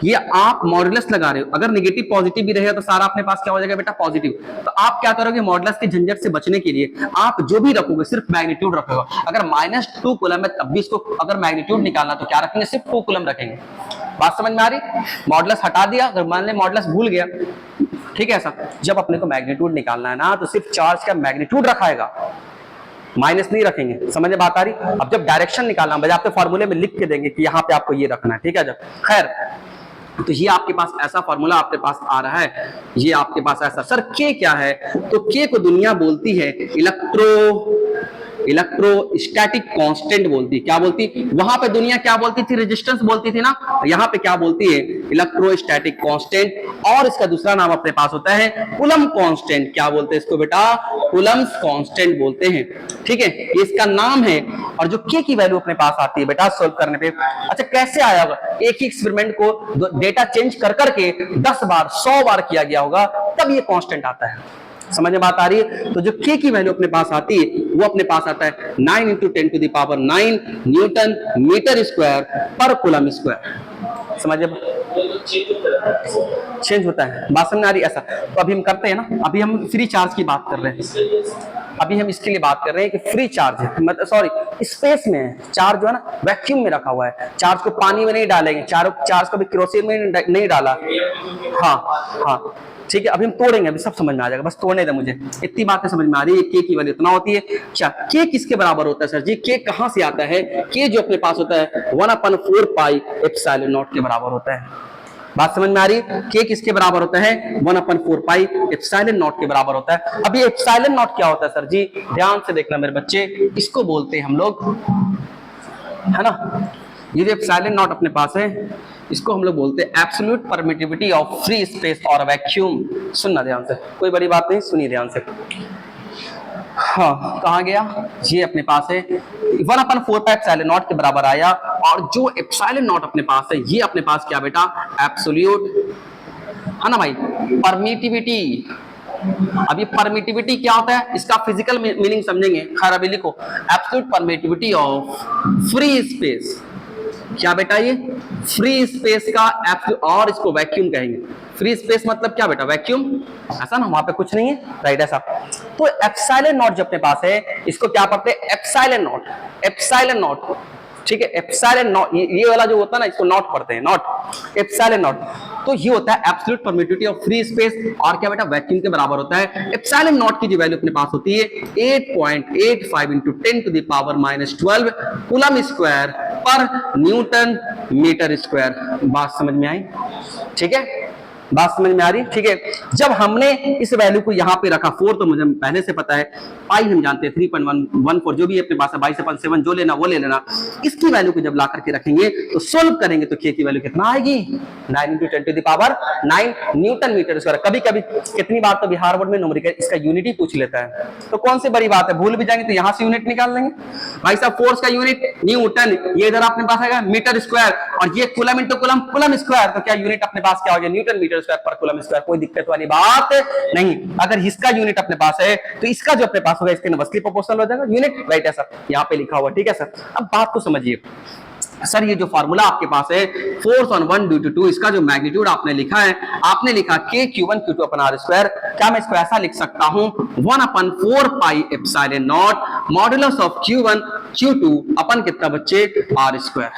ये आप मॉडुलस लगा रहे हो, अगर नेगेटिव पॉजिटिव भी रहेगा तो सारा अपने पास क्या हो जाएगा बेटा पॉजिटिव। तो आप क्या करोगे, मॉडुलस के झंझट से बचने के लिए आप जो भी रखोगे सिर्फ मैग्नीट्यूड रखोगे। अगर -2 कूलम है तब भी इसको अगर मैग्नीट्यूड निकालना तो क्या रखेंगे, सिर्फ 2 कूलम रखेंगे। बात समझ में आ रही, मॉडुलस हटा दिया, अगर मान ले मॉडुलस भूल गया, ठीक है ऐसा। जब अपने को मैग्नीट्यूड निकालना है ना तो सिर्फ चार्ज का मैग्नीट्यूड रखाएगा, माइनस नहीं रखेंगे। समझ में बात आ रही। अब जब डायरेक्शन निकालना बजाय आपके फॉर्मूले में लिख के देंगे कि यहाँ पे आपको ये रखना है, ठीक है। जब खैर तो ये आपके पास ऐसा फॉर्मूला आपके पास आ रहा है, ये आपके पास ऐसा। सर के क्या है, तो के को दुनिया बोलती है इलेक्ट्रोस्टैटिक कांस्टेंट बोलती, क्या बोलती, वहां पे दुनिया क्या बोलती थी, रेजिस्टेंस बोलती थी ना, यहाँ पे क्या बोलती है इलेक्ट्रोस्टैटिक कांस्टेंट। और इसका दूसरा नाम अपने पास होता है कूलम कांस्टेंट, क्या बोलते हैं इसको बेटा, कूलम्स कांस्टेंट बोलते हैं, ठीक है, ये इसका नाम है। और जो के की वैल्यू अपने पास आती है बेटा सोल्व करने पे, अच्छा कैसे आया होगा, एक ही एक्सपेरिमेंट को डेटा चेंज कर करके 10 बार 100 बार किया गया होगा तब ये कांस्टेंट आता है। समझ में बात आ रही है। तो जो के की वैल्यू अपने पास आती है वो अपने पास आता है 9 × 10⁹ न्यूटन मीटर स्क्वायर पर कूलम स्क्वायर। समझ में चेंज होता है, बात समझ आ रही ऐसा। तो अभी हम करते हैं ना, अभी हम फ्री चार्ज की बात कर रहे हैं, अभी हम इसके लिए बात कर रहे हैं कि फ्री चार्ज है, मतलब सॉरी स्पेस में है चार्ज, जो है ना वैक्यूम में रखा हुआ है। चार्ज को पानी में नहीं डालेंगे, चार्ज को भी केरोसिन में नहीं डाला। हाँ ठीक है, अभी हम तोड़ेंगे, अभी सब समझ में आ जाएगा, बस तोड़ने दे मुझे, इतनी बातें समझ में आ रही है। के की वैल्यू इतना होती है। क्या के किसके बराबर होता है सर जी, के कहां से आता है, के जो अपने पास होता है 1/4 पाई एप्सिलॉन नॉट के बराबर होता है। बात समझ में आ रही, के किसके बराबर होता है 1/4 पाई एप्सिलॉन नॉट के बराबर होता है। अब ये एप्सिलॉन नॉट क्या होता है सर जी, ध्यान से देखना मेरे बच्चे, इसको बोलते हैं हम लोग, है ना, ये जो एप्सिलॉन नॉट अपने पास है इसको हम लोग बोलते हैं absolute permittivity of free space और वैक्यूम। सुनना ध्यान से, कोई बड़ी बात नहीं, सुनिए ध्यान से। हाँ कहाँ गया, ये अपने पास है 1/4 पाई एप्सिलॉन नॉट के बराबर आया। और जो एप्सिलॉन नॉट अपने पास है ये अपने पास क्या बेटा, एब्सोल्यूट, है ना भाई, परमिटिविटी। अभी परमिटिविटी क्या होता है, इसका फिजिकल मीनिंग समझेंगे। खैर अभी लिखो absolute permittivity of free space, क्या बेटा ये फ्री स्पेस का, और इसको वैक्यूम कहेंगे। फ्री स्पेस मतलब क्या बेटा, वैक्यूम, ऐसा ना, वहां पे कुछ नहीं है, राइट, ऐसा। तो एप्सिलॉन नॉट जो अपने पास है, इसको क्या पढ़ते हैं, एप्सिलॉन नॉट, एप्सिलॉन नॉट, ठीक है, एप्सिलॉन नॉट, ये वाला जो होता है ना, इसको नॉट पढ़ते हैं, नॉट, एप्सिलॉन नॉट। तो ये होता है absolute permittivity of free space, और क्या बेटा, वैक्यूम के बराबर होता है। एप्सिलॉन नॉट की जो वैल्यू अपने पास होती है 8.85 into 10 to the power -12 coulomb square पर न्यूटन मीटर स्क्वायर। बात समझ में आई, ठीक है, बात समझ में आ रही, ठीक है। जब हमने इस वैल्यू को यहाँ पे रखा 4, तो मुझे पहले से पता है, पाई हम जानते हैं 3.114, जो भी अपने पास है 22/7, जो लेना वो ले लेना। इसकी वैल्यू को जब ला करके रखेंगे तो सोल्व करेंगे तो k की वैल्यू कितना आएगी, 9 × 10 to the power 9 newton metre square. कभी कभी कितनी बार तो बिहार बोर्ड में न्यूमेरिकल इसका यूनिट ही पूछ लेता है, तो कौन सी बड़ी बात है, भूल भी जाएंगे तो यहाँ से यूनिट निकाल लेंगे। भाई साहब फोर्स का यूनिट न्यूटन, ये इधर अपने पास आएगा मीटर स्क्वायर, और ये coulomb into coulomb, coulomb square, तो क्या यूनिट अपने पास क्या हो गया, न्यूटन मीटर स्क्वायर पर कूलम स्क्वायर। कोई दिक्कत वाली बात नहीं। अगर इसका यूनिट अपने पास है तो इसका जो अपने पास होगा इसके इनवर्सली प्रोपोर्शनल हो जाएगा यूनिट, राइट है सर, यहाँ पे लिखा हुआ, ठीक है सर। अब बात को समझिए सर, ये जो फार्मूला आपके पास है फोर्स ऑन 1 ड्यू टू 2, इसका जो मैग्नीट्यूड आपने लिखा है, आपने लिखा Q1 Q2 अपन R स्क्वायर। क्या मैं इसको ऐसा लिख सकता हूं, 1/4 pi epsilon not modulus of Q1 Q2 अपन कितना बच्चे, R स्क्वायर।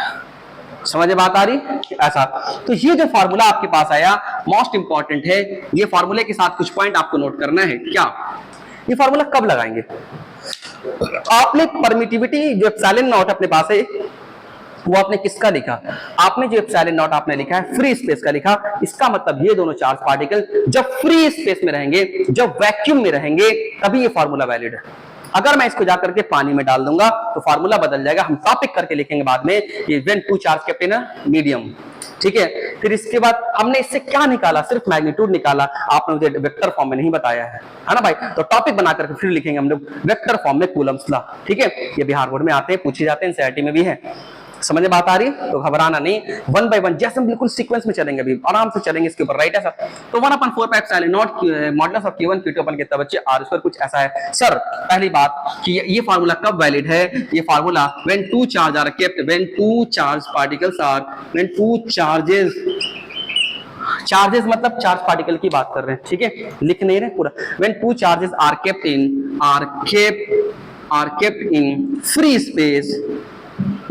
समझ में बात आ रही, ऐसा। तो ये जो फार्मूला आपके पास आया मोस्ट इंपॉर्टेंट है, ये फार्मूले के साथ कुछ पॉइंट आपको नोट करना है। क्या ये फार्मूला कब लगाएंगे, आपने परमिटिविटी जो एप्सिलॉन नॉट अपने पास है वो आपने किसका लिखा, आपने जो एप्सिलॉन नॉट आपने लिखा है फ्री स्पेस का लिखा। इसका मतलब ये दोनों चार्ज पार्टिकल जब फ्री स्पेस में रहेंगे, जब वैक्यूम में रहेंगे, तभी ये फार्मूला वैलिड है। अगर मैं इसको जाकर के पानी में डाल दूंगा तो फार्मूला बदल जाएगा, हम टॉपिक करके लिखेंगे बाद में, ये when two charge kept in a medium, ठीक है। फिर इसके बाद हमने इससे क्या निकाला, सिर्फ मैग्नीट्यूड निकाला, आपने मुझे वेक्टर फॉर्म में नहीं बताया है ना भाई। तो टॉपिक बना करके फिर लिखेंगे हम लोग वेक्टर फॉर्म में कूलम्स लॉ, ठीक है। ये बिहार बोर्ड में आते हैं, पूछे जाते हैं, एनसीईआरटी में भी है। समझ में बात आ रही, तो घबराना नहीं, 1 by 1 जैसे हम बिल्कुल सीक्वेंस में चलेंगे, अभी आराम से चलेंगे इसके ऊपर, राइट है सर। तो 1/4 pi epsilon not modulus of Q1 Q2 अपन कितना बच्चे, R स्क्वायर, कुछ ऐसा है सर। पहली बात कि ये फार्मूला कब वैलिड है, ये formula when two charge are kept, when two charge particles are, when two charges, charges मतलब चार्ज पार्टिकल की बात कर रहे हैं, ठीक है, लिख नहीं रहे पूरा। When two charges are kept in free space,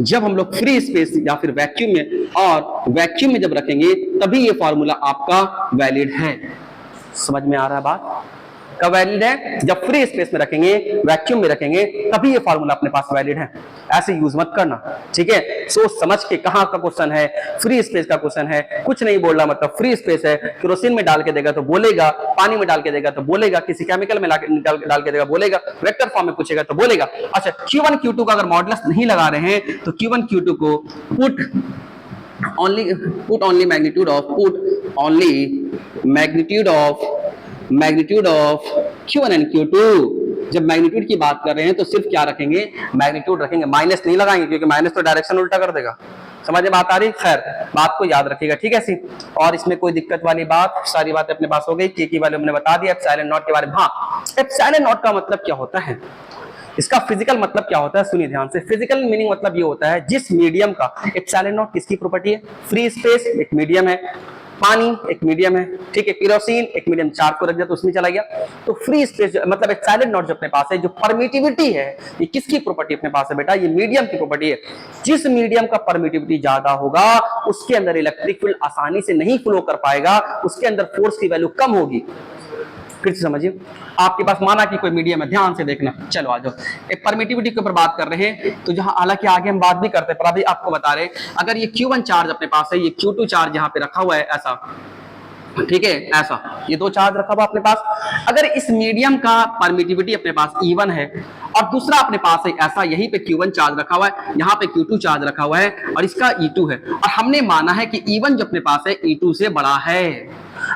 जब हम लोग फ्री स्पेस या फिर वैक्यूम में, और वैक्यूम में जब रखेंगे तभी ये फार्मूला आपका वैलिड है। समझ में आ रहा है बात, कब वैलिड है, जब फ्री स्पेस में रखेंगे, वैक्यूम में रखेंगे, तभी ये फार्मूला अपने पास वैलिड है। ऐसे यूज मत करना, ठीक है। सोच समझ के, कहां का क्वेश्चन है, फ्री स्पेस का क्वेश्चन है, कुछ नहीं बोलना, मतलब फ्री स्पेस है, केरोसिन में डाल के देगा तो बोलेगा, पानी में डाल के देगा तो बोलेगा, किसी केमिकल में डाल के देगा बोलेगा, वेक्टर फॉर्म में पूछेगा तो बोलेगा। अच्छा, Q1 Q2 का अगर मॉडुलस नहीं लगा रहे हैं तो Q1 Q2 को put only magnitude of Q1 and Q2। जब मैग्नीट्यूड की बात कर रहे हैं तो सिर्फ क्या रखेंगे, मैग्नीट्यूड रखेंगे, माइनस नहीं लगाएंगे, क्योंकि माइनस तो डायरेक्शन उल्टा कर देगा। समझ में बात आ रही, खैर बात को याद रखिएगा, ठीक है सी। और इसमें कोई दिक्कत वाली बात, सारी बातें अपने पास हो गई। के की वैल्यू हमने बता दिया, एप्सिलॉन नॉट के बारे में। हाँ, एप्सिलॉन नॉट का मतलब क्या होता है, इसका फिजिकल मतलब क्या होता है, सुनिए ध्यान से। फिजिकल मीनिंग मतलब ये होता है, जिस मीडियम का, एप्सिलॉन नॉट किसकी प्रॉपर्टी है, फ्री स्पेस एक मीडियम है, पानी एक मीडियम है, ठीक है, केरोसिन एक मीडियम, चार्ज को रख दिया तो उसमें चला गया। तो फ्री स्पेस मतलब एप्सिलॉन नॉट जो अपने पास है, जो परमिटिविटी है, ये किसकी प्रॉपर्टी अपने पास है बेटा, ये मीडियम की प्रॉपर्टी है। जिस मीडियम का परमिटिविटी ज्यादा होगा उसके अंदर इलेक्ट्रिक फील्ड आसानी से नहीं फ्लो कर पाएगा, उसके अंदर फोर्स की वैल्यू कम होगी। फिर से समझिए, आपके पास माना कि कोई मीडियम है, ध्यान से देखना, चलो आ जाओ। एक परमिटिविटी के ऊपर बात कर रहे हैं, तो जहां हालांकि आगे हम बात भी करते हैं, पर अभी आपको बता रहे, अगर ये Q1 चार्ज अपने पास है, ये Q2 चार्ज यहाँ पे रखा हुआ है ऐसा, ठीक है, ऐसा ये दो चार्ज रखा हुआ अपने पास। अगर इस मीडियम का परमिटिविटी अपने पास E1 है और दूसरा अपने पास है ऐसा, यहीं पे Q1 चार्ज रखा हुआ है, यहाँ पे Q2 चार्ज रखा हुआ है और इसका E2 है, और हमने माना है कि E1 जो अपने पास है E2 से बड़ा है।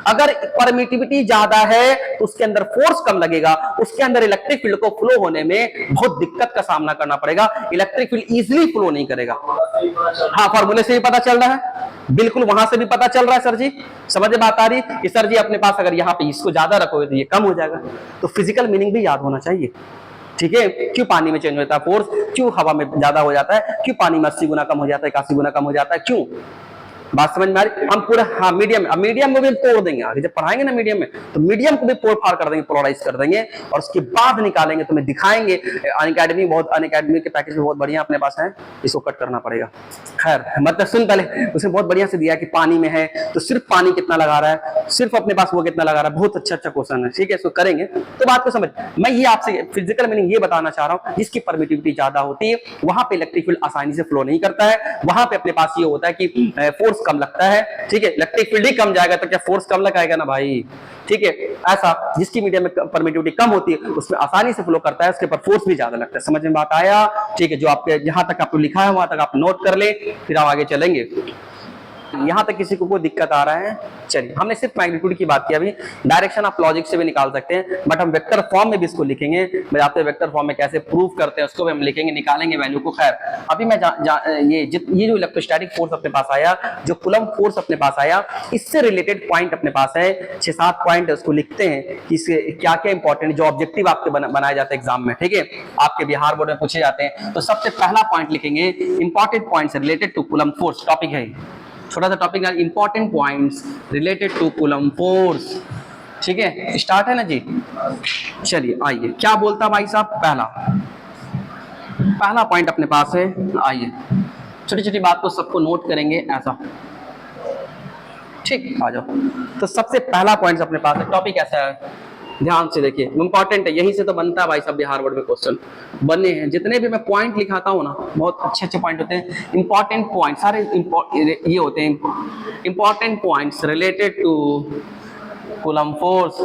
अगर परमिटिविटी ज्यादा है तो उसके अंदर फोर्स कम लगेगा, उसके अंदर इलेक्ट्रिक फील्ड को फ्लो होने में बहुत दिक्कत का सामना करना पड़ेगा, इलेक्ट्रिक फील्ड इजीली फ्लो नहीं करेगा। हाँ, फॉर्मूले से भी पता चल रहा है, बिल्कुल वहां से भी पता चल रहा है सर जी। समझ में बात आ रही कि सर जी अपने पास अगर यहाँ पे इसको ज्यादा रखोगे तो ये कम हो जाएगा। तो फिजिकल मीनिंग भी याद होना चाहिए, ठीक है। क्यों पानी में चेंज होता है फोर्स, क्यों हवा में ज्यादा हो जाता है, क्यों पानी में 80 गुना कम हो जाता है, 81 गुना कम हो जाता है, क्यों बात समझ में आ रही? हम पूरा हाँ मीडियम, अब मीडियम में भी तोड़ देंगे आगे जब पढ़ाएंगे ना मीडियम में, तो मीडियम को भी तोड़ फाड़ कर देंगे, पोलराइज कर देंगे और उसके बाद निकालेंगे, तुम्हें दिखाएंगे। अनअकैडमी बहुत, अनअकैडमी के पैकेज में बहुत बढ़िया अपने पास है, इसको कट करना पड़ेगा। खैर मतलब सुन पहले, उसने बहुत बढ़िया से दिया कि पानी में है तो सिर्फ पानी कितना लगा रहा है, सिर्फ अपने पास वो कितना लगा रहा है। बहुत अच्छा क्वेश्चन है, ठीक है, इसको करेंगे तो बात को समझ। मैं ये आपसे फिजिकल मीनिंग ये बताना चाह रहा हूँ, जिसकी परमिटिविटी ज्यादा होती है वहां पे इलेक्ट्रिक फील्ड आसानी से फ्लो नहीं करता है, वहां पे अपने पास ये होता है कि फोर्स कम लगता है, ठीक है। इलेक्ट्रिक फील्ड ही कम जाएगा तो क्या फोर्स कम लगाएगा ना भाई, ठीक है। ऐसा जिसकी मीडियम में परमिटिविटी कम होती है उसमें आसानी से फ्लो करता है, उसके ऊपर फोर्स भी ज्यादा लगता है। समझ में बात आया? ठीक है, जो आपके जहां तक आपको लिखा है वहां तक आप नोट कर ले, फिर हम आगे चलेंगे। यहां तक किसी को कोई दिक्कत आ रहा है? चलिए, हमने सिर्फ मैग्नीट्यूड की बात की, अभी डायरेक्शन आप लॉजिक से भी निकाल सकते हैं, बट हम वेक्टर फॉर्म में भी इसको लिखेंगे। मैं आपसे वेक्टर फॉर्म में कैसे प्रूव करते हैं उसको भी हम लिखेंगे, निकालेंगे वैल्यू को। खैर अभी मैं ये जो इलेक्ट्रोस्टैटिक फोर्स अपने पास आया, जो कूलम्ब फोर्स अपने पास आया, इससे रिलेटेड पॉइंट अपने पास है 6-7 पॉइंट, उसको लिखते हैं कि इससे क्या क्या इंपॉर्टेंट जो ऑब्जेक्टिव आपके बनाए जाते हैं एग्जाम में, ठीक है, आपके बिहार बोर्ड में पूछे जाते हैं। तो सबसे पहला पॉइंट लिखेंगे important points related to Coulomb force, topic है छोटा सा topic, important points related to Coulomb force, ठीक है, स्टार्ट है ना जी। चलिए आइए, क्या बोलता भाई साहब, पहला पॉइंट अपने पास है, आइए छोटी छोटी बात को सबको नोट करेंगे ऐसा, ठीक, आ जाओ। तो सबसे पहला पॉइंट अपने पास है, टॉपिक ऐसा है, ध्यान से देखिए, इंपॉर्टेंट है, यहीं से तो बनता है भाई साहब बिहार बोर्ड में क्वेश्चन बने हैं। जितने भी मैं पॉइंट लिखाता हूँ ना, बहुत अच्छे अच्छे पॉइंट होते हैं, इंपॉर्टेंट पॉइंट सारे ये होते हैं, important points related to Coulomb force,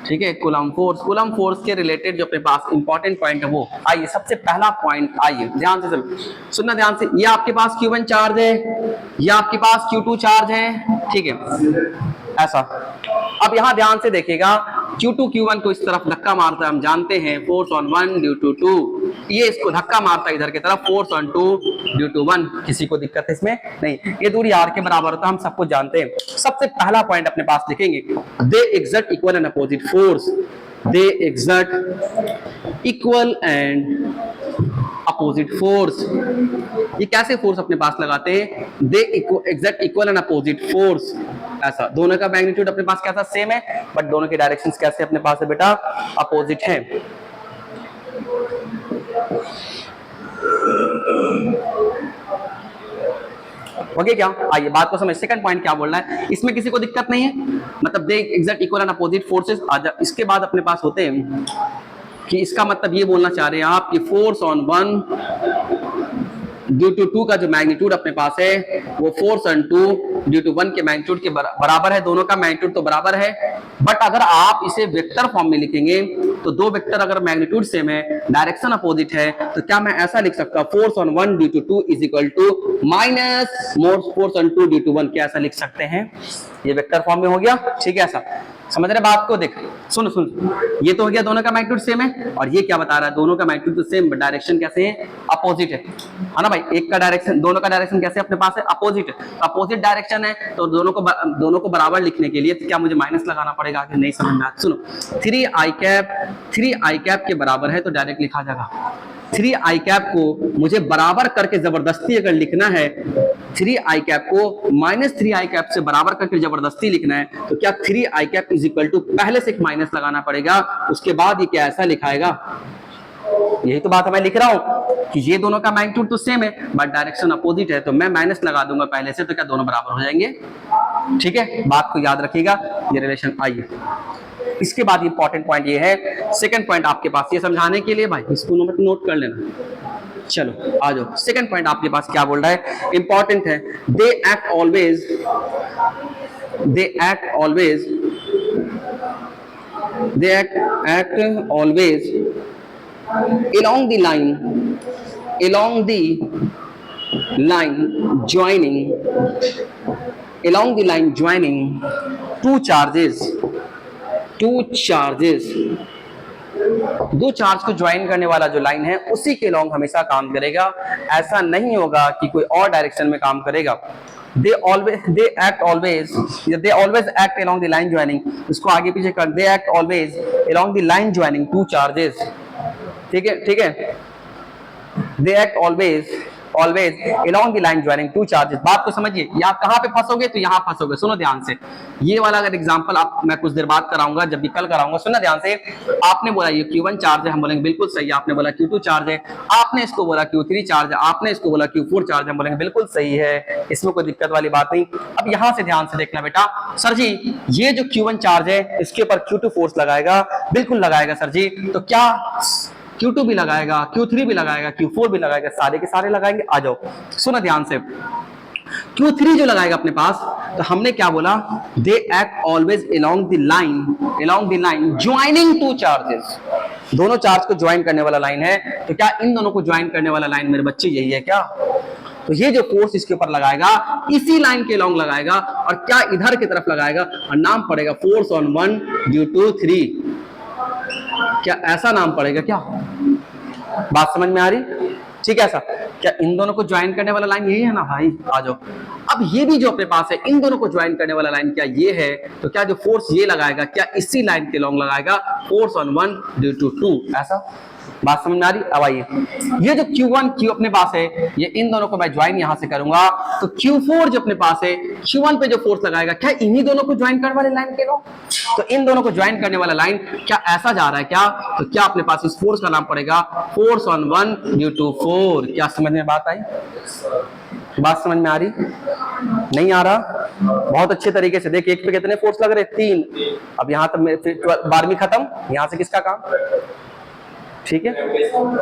ठीक है। कूलम्ब फोर्स के रिलेटेड जो अपने पास इंपॉर्टेंट पॉइंट है वो, आइए सबसे पहला पॉइंट, आइए ध्यान से सुनना, ध्यान से। ये आपके पास Q1 चार्ज है, ये आपके पास Q2 चार्ज है, ठीक है, ऐसा। अब यहां ध्यान से देखिएगा, Q2 Q1 को इस तरफ धक्का मारता है, हम जानते हैं फोर्स ऑन 1 ड्यू टू 2, ये इसको धक्का मारता है इधर की तरफ, फोर्स ऑन 2 ड्यू टू 1। किसी को दिक्कत है इसमें? नहीं, ये दूरी r के बराबर होता है, हम सब कुछ जानते हैं। सबसे पहला पॉइंट अपने पास लिखेंगे, they exert equal and opposite force, they exert equal and opposite force. ये कैसे फोर्स अपने पास लगाते हैं? They exert equal and opposite force, ऐसा। दोनों का मैग्नीट्यूड अपने पास कैसा सेम है, बट दोनों के डायरेक्शंस कैसे अपने पास है बेटा, अपोजिट है। ओके क्या? आइए बात को समझ। सेकंड पॉइंट क्या बोल रहा है, इसमें किसी को दिक्कत नहीं है, मतलब they exert equal and opposite forces. इसके बाद अपने पास होते हैं कि इसका मतलब ये बोलना चाह रहे हैं आप कि फोर्स ऑन 1 ड्यू टू 2 का जो मैग्नीट्यूड अपने पास है वो फोर्स ऑन 2 ड्यू टू 1 के मैग्नीट्यूड के बराबर है। दोनों का मैग्नीट्यूड तो बराबर है, बट अगर आप इसे वेक्टर फॉर्म में लिखेंगे तो दो वेक्टर अगर मैग्नीट्यूड सेम है, डायरेक्शन अपोजिट है, तो क्या मैं ऐसा लिख सकता हूं, force on 1 due to 2 is equal to minus force on 2 due to 1। क्या ऐसा लिख सकते हैं? ये वेक्टर फॉर्म में हो गया, ठीक है। ऐसा समझ रहे बात को? देख सुन, ये तो हो गया, दोनों का मैग्नीट्यूड सेम है, और ये क्या बता रहा है, दोनों का मैग्नीट्यूड तो सेम, डायरेक्शन कैसे है, अपोजिट है ना भाई। एक का डायरेक्शन, दोनों का डायरेक्शन कैसे अपने पास है, अपोजिट है। अपोजिट डायरेक्शन है तो दोनों को बराबर लिखने के लिए तो क्या मुझे माइनस लगाना पड़ेगा? आगे नहीं समझ में आता, सुनो। 3i कैप के बराबर है तो डायरेक्ट लिखा जाएगा। 3i कैप को मुझे बराबर करके जबरदस्ती अगर लिखना है, 3i कैप को माइनस 3i कैप से बराबर करके जबरदस्ती लिखना है, तो क्या 3i cap is equal to, पहले से एक माइनस लगाना पड़ेगा, उसके बाद ये क्या ऐसा लिखाएगा? यही तो बात मैं लिख रहा हूं कि ये दोनों का मैग्नीट्यूड तो सेम है बट डायरेक्शन अपोजिट है, तो मैं माइनस लगा दूंगा पहले से, तो क्या दोनों बराबर हो जाएंगे? ठीक है, बात को याद रखिएगा, ये रिलेशन। आइए इसके बाद इंपॉर्टेंट पॉइंट ये है, सेकंड पॉइंट आपके पास ये समझाने के लिए भाई इसको नोट कर लेना। चलो आ जाओ, सेकंड पॉइंट आपके पास क्या बोल रहा है, इंपॉर्टेंट है। They act always along the line joining two charges, दो चार्ज को ज्वाइन करने वाला जो लाइन है उसी के लॉन्ग हमेशा काम करेगा, ऐसा नहीं होगा कि कोई और डायरेक्शन में काम करेगा। they always act along the line joining, इसको आगे पीछे कर, they act always along the line joining two charges, ठीक है, they act always always along the line joining two charges. बात को समझिए, या कहां पे फंसोगे तो यहां फंसोगे। सुनो ध्यान से, ये वाला अगर एग्जांपल आप मैं कुछ देर बाद कराऊंगा, जब भी कल कराऊंगा, सुनना ध्यान से। आपने बोला ये Q1 चार्ज है, हम बोलेंगे बिल्कुल सही है। आपने बोला Q2 चार्ज है, आपने इसको बोला Q3 चार्ज है, आपने इसको बोला Q4 चार्ज है, हम बोलेंगे बिल्कुल सही है, इसमें कोई दिक्कत वाली बात नहीं। अब यहां से ध्यान से देखना बेटा, सर जी ये जो Q1 चार्ज है इसके ऊपर Q2 फोर्स लगाएगा, बिल्कुल लगाएगा सर जी। तो क्या Q2 भी लगाएगा, Q3 भी लगाएगा, Q4 भी लगाएगा, सारे के सारे लगाएंगे। आ जाओ सुनो ध्यान से, Q3 जो लगाएगा अपने पास, तो हमने क्या बोला, they act always along the line joining two charges. दोनों चार्ज को ज्वाइन करने वाला लाइन है, तो क्या इन दोनों को ज्वाइन करने वाला लाइन मेरे बच्चे यही है क्या? तो ये जो फोर्स इसके ऊपर लगाएगा इसी लाइन के अलोंग लगाएगा, और क्या इधर की तरफ लगाएगा, और नाम पड़ेगा फोर्स ऑन 1 ड्यू टू 3। क्या ऐसा नाम पड़ेगा क्या? बात समझ में आ रही? ठीक है ऐसा, क्या इन दोनों को ज्वाइन करने वाला लाइन यही है ना भाई? आ जाओ। अब ये भी जो अपने पास है, इन दोनों को ज्वाइन करने वाला लाइन क्या ये है? तो क्या जो फोर्स ये लगाएगा, क्या इसी लाइन के लॉन्ग लगाएगा, फोर्स ऑन 1 ड्यू टू 2। ऐसा बात समझ में आ रही? अब आइए, ये जो Q1 Q अपने पास है, ये इन दोनों को मैं ज्वाइन यहां से करूंगा, तो Q4 जो अपने पास है, Q1 पे जो फोर्स लगाएगा, क्या इन्हीं दोनों को ज्वाइन करने वाले लाइन के लो? तो इन दोनों को ज्वाइन करने वाला लाइन क्या ऐसा जा रहा है क्या? तो क्या अपने पास इस फोर्स का नाम पड़ेगा फोर्स ऑन 1 ड्यू टू 4। क्या समझ में बात आई? बात समझ में आ रही? नहीं आ रहा? बहुत अच्छे तरीके से देख, एक पे कितने फोर्स लग रहे? 3। अब यहां तक मेरे 12वीं खत्म, यहां से किसका काम? ठीक है,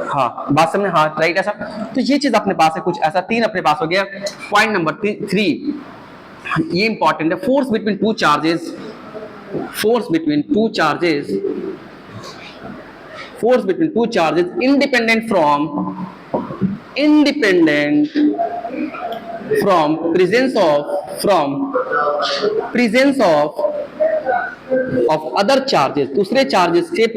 हाँ बात समझ में, हाँ राइट ऐसा। तो ये चीज अपने पास है, कुछ ऐसा 3 अपने पास हो गया। पॉइंट नंबर 3 ये इंपॉर्टेंट है, force between two charges, force between two charges independent from presence of other charges. दूसरे चार्जेस से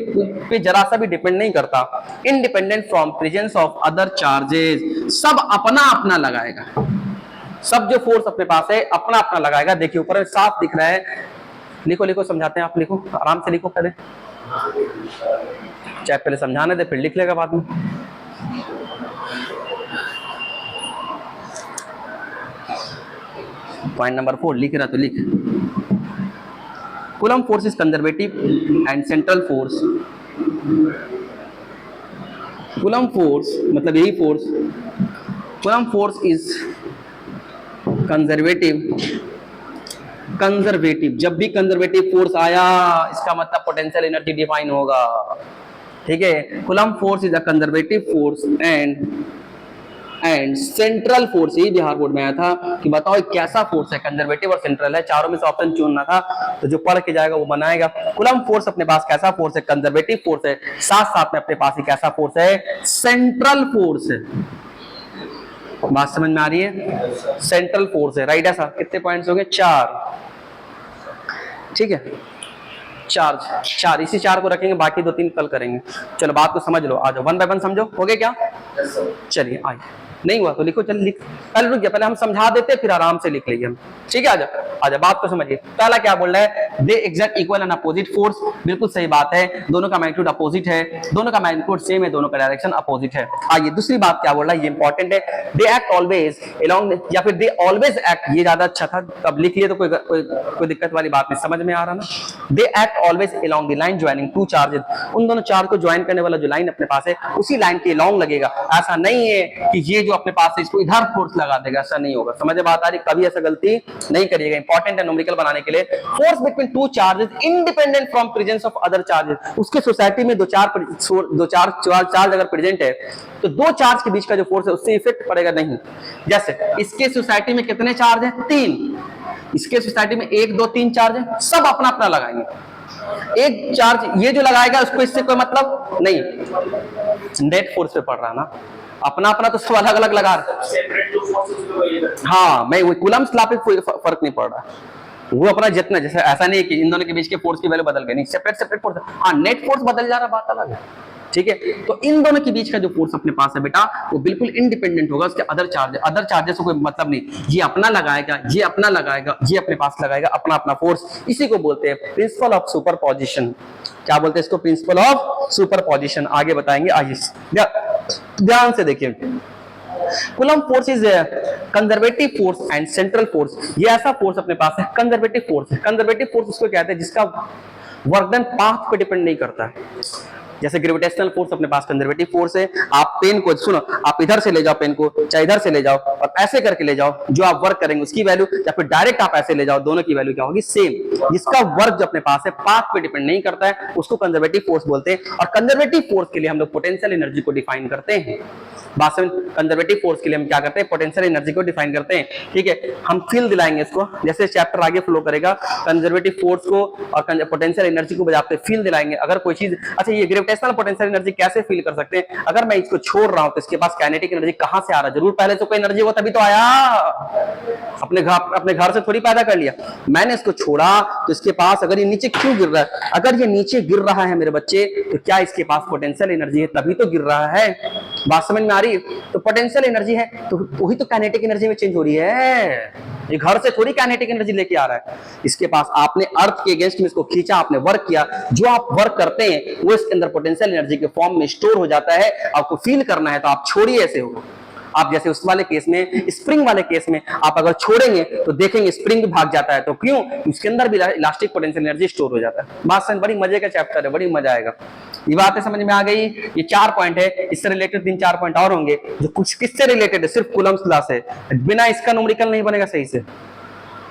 पे जरा सा भी डिपेंड नहीं करता। Independent from presence of other charges, सब अपना अपना लगाएगा। सब जो फोर्स अपने पास है अपना अपना लगाएगा। देखिए ऊपर साफ दिख रहा है, लिखो समझाते हैं, आप लिखो आराम से लिखो, पहले चाहे पहले समझाने दे फिर लिख लेगा बाद में। पॉइंट नंबर 4 लिख रहा तो लिख। Coulomb force is conservative and central force. Coulomb force मतलब यही force, coulomb force is conservative. जब भी कंजर्वेटिव फोर्स आया इसका मतलब पोटेंशियल एनर्जी डिफाइन होगा। ठीक है, coulomb force is a conservative force and central force. यही बिहार बोर्ड में आया था कि बताओ एक कैसा फोर्स है, कंजर्वेटिव और सेंट्रल है, चारों में से ऑप्शन चुनना था, तो जो पढ़ के जाएगा वो बनाएगा। कूलम्ब फोर्स अपने पास कैसा फोर्स है? कंजर्वेटिव फोर्स है, साथ साथ में अपने पास ही कैसा फोर्स है? सेंट्रल फोर्स है। बात समझ में आ रही है? सेंट्रल फोर्स है, राइट। ऐसा कितने पॉइंट्स हो गए? 4। ठीक है, 4 इसी 4 को रखेंगे, बाकी 2-3 कल करेंगे। चलो बात को समझ लो, आ जाओ 1 बाय 1 समझो। हो गया क्या? चलिए आइए, नहीं हुआ तो लिखो, चल लिख, पहले रुक गया, पहले हम समझा देते फिर आराम से लिख लेंगे हम। ठीक है, आजा बात को समझिए। पहला क्या बोल रहा है? They exact equal and opposite force. बिल्कुल सही बात है, दोनों का मैग्नीट्यूड अपोजिट है, दोनों का मैग्नीट्यूड सेम है, दोनों का डायरेक्शन अपोजिट है। आइए दूसरी बात क्या बोल रहा है, ये इंपॉर्टेंट है। दे एक्ट ऑलवेज अलोंग, या फिर दे ऑलवेज एक्ट, ये ज्यादा अच्छा था, तब लिख लिए तो कोई दिक्कत वाली बात नहीं, समझ में आ रहा ना? They act always along the line joining two charges. उन दोनों चार्ज को ज्वाइन करने वाला जो लाइन अपने पास है उसी लाइन के अलोंग लगेगा। ऐसा नहीं है कि ये जो अपने पास है इसको इधर फोर्स लगा देगा, ऐसा नहीं होगा। समझ में बात आ रही? कभी ऐसा गलती नहीं करिएगा, इंपॉर्टेंट है न्यूमेरिकल बनाने के लिए। Force between two charges independent from presence of other charges. उसके सोसाइटी में दो चार्ज अगर प्रेजेंट है तो 2 चार्ज के बीच का जो फोर्स है उससे इफेक्ट पड़ेगा नहीं। जैसे इसके सोसाइटी में कितने चार्ज है? 3। इसके सोसाइटी में 1 2 3 चार्ज है, सब अपना अपना लगाएंगे। एक चार्ज ये जो लगाएगा उसको इससे कोई मतलब नहीं, नेट फोर्स पे पड़ रहा ना, अपना अपना तो सब अलग अलग लगा रहे। हाँ, मैं वो कूलम्ब लॉ पे फर्क नहीं पड़ रहा, वो अपना जितना, जैसे ऐसा नहीं कि इन दोनों के बीच के फोर्स की वैल्यू बदल गई, नहीं, सेपरेट फोर्स। हाँ, नेट फोर्स बदल जा रहा, बात अलग है। ठीक है, तो इन दोनों के बीच का जो फोर्स अपने पास है बेटा वो बिल्कुल इंडिपेंडेंट होगा उसके अदर चार्जेस से कोई मतलब नहीं। ये अपना लगाएगा, ये अपना लगाएगा, ये अपने पास लगाएगा, अपना अपना फोर्स। इसी को बोलते हैं प्रिंसिपल ऑफ सुपरपोजिशन। क्या बोलते हैं इसको? Principle of superposition. आगे बताएंगे, आइए ध्यान से देखिए। Coulomb force is conservative force and central force. ये ऐसा फोर्स अपने पास है, कंजर्वेटिव फोर्स। कंजर्वेटिव फोर्स उसको कहते हैं जिसका वर्क डन पाथ पे डिपेंड नहीं करता है। जैसे ग्रेविटेशनल फोर्स अपने पास कंजर्वेटिव फोर्स है। आप पेन को सुनो, आप इधर से ले जाओ पेन को, चाहे इधर से ले जाओ और ऐसे करके ले जाओ, जो आप वर्क करेंगे उसकी वैल्यू, या फिर डायरेक्ट आप ऐसे ले जाओ, दोनों की वैल्यू क्या होगी? सेम। जिसका वर्क जो अपने पास है पाथ पे डिपेंड नहीं करता है उसको कंजर्वेटिव फोर्स बोलते हैं। और कंजर्वेटिव फोर्स के लिए हम लोग पोटेंशियल एनर्जी को डिफाइन करते हैं। बात समझ? कंजर्वेटिव फोर्स के लिए हम क्या करते हैं? पोटेंशियल एनर्जी को डिफाइन करते हैं। ठीक है, हम फील दिलाएंगे इसको, जैसे चैप्टर आगे फ्लो करेगा कंजर्वेटिव फोर्स को और पोटेंशियल एनर्जी को बजाते फील दिलाएंगे। अगर कोई चीज, अच्छा ये ग्रेविटेशनल पोटेंशियल एनर्जी कैसे फील कर सकते हैं? अगर मैं इसको छोड़ रहा हूं तो इसके पास काइनेटिक एनर्जी कहां से आ रहा है? जरूर पहले से कोई एनर्जी हो तभी तो आया, अपने घर से थोड़ी पैदा कर लिया। मैंने इसको छोड़ा तो इसके पास, अगर ये नीचे क्यों गिर रहा है? अगर ये नीचे गिर रहा है मेरे बच्चे, तो क्या इसके पास पोटेंशियल एनर्जी है? तभी तो गिर रहा है। बात समझ में आ रही है? तो पोटेंशियल एनर्जी है तो वही तो काइनेटिक एनर्जी में चेंज हो रही है। ये घर से थोड़ी काइनेटिक एनर्जी लेके आ रहा है। इसके पास आपने अर्थ के अगेंस्ट में इसको खींचा, आपने वर्क किया, जो आप वर्क करते हैं वो इसके अंदर पोटेंशियल एनर्जी के फॉर्म में स्टोर हो जाता है। आपको फील करना है तो आप छोड़िए, ऐसे होगा। आप जैसे उस वाले केस में, स्प्रिंग वाले केस में, आप अगर छोड़ेंगे तो देखेंगे स्प्रिंग भी भाग जाता है। तो क्यों? उसके अंदर भी इलास्टिक पोटेंशियल एनर्जी स्टोर हो जाता है। बात समझ? बड़ी मजे का चैप्टर है, बड़ी मजा आएगा। ये बातें समझ में आ गई? ये 4 पॉइंट है, इससे रिलेटेड 3-4 पॉइंट और होंगे जो कुछ किससे रिलेटेड है, सिर्फ कूलम्ब्स लॉ से। बिना इसका न्यूमेरिकल नहीं बनेगा सही से,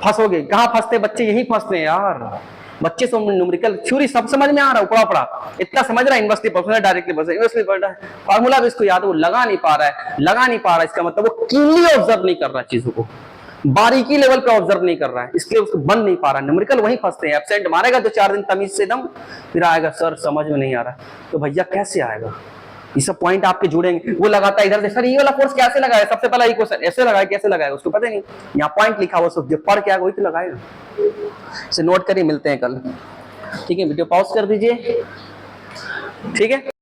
फंसोगे। कहां फंसते बच्चे? यही फंसते हैं यार। बच्चे से न्यूमेरिकल थ्योरी सब समझ में आ रहा है, ऊपरा ऊपरा इतना समझ रहा है, इन्वर्सली प्रोपोर्शनल डायरेक्टली प्रोपोर्शनल पढ़ रहा है, फार्मूला भी इसको याद है, वो लगा नहीं पा रहा है। इसका मतलब वो कीनली ऑब्जर्व नहीं कर रहा है, चीजों को बारीकी लेवल पे ऑब्जर्व नहीं कर रहा है, इसलिए उसको बन नहीं पा रहा है। न्यूमेरिकल वहीं फंसते हैं। एब्सेंट मारेगा तो 4 दिन तमीज से दम, फिर आएगा सर समझ में नहीं आ रहा। तो भैया कैसे आएगा? ये सब पॉइंट आपके जुड़ेंगे। वो लगाता है इधर से, सर ये वाला फोर्स कैसे लगाया? सबसे पहला ये क्वेश्चन, ऐसे लगाया, कैसे लगाया उसको पता नहीं। यहाँ पॉइंट लिखा हुआ, जो पढ़ के आएगा वही तो लगाएगा। इसे नोट करिए, मिलते हैं कल। ठीक है, वीडियो पॉज कर दीजिए। ठीक है।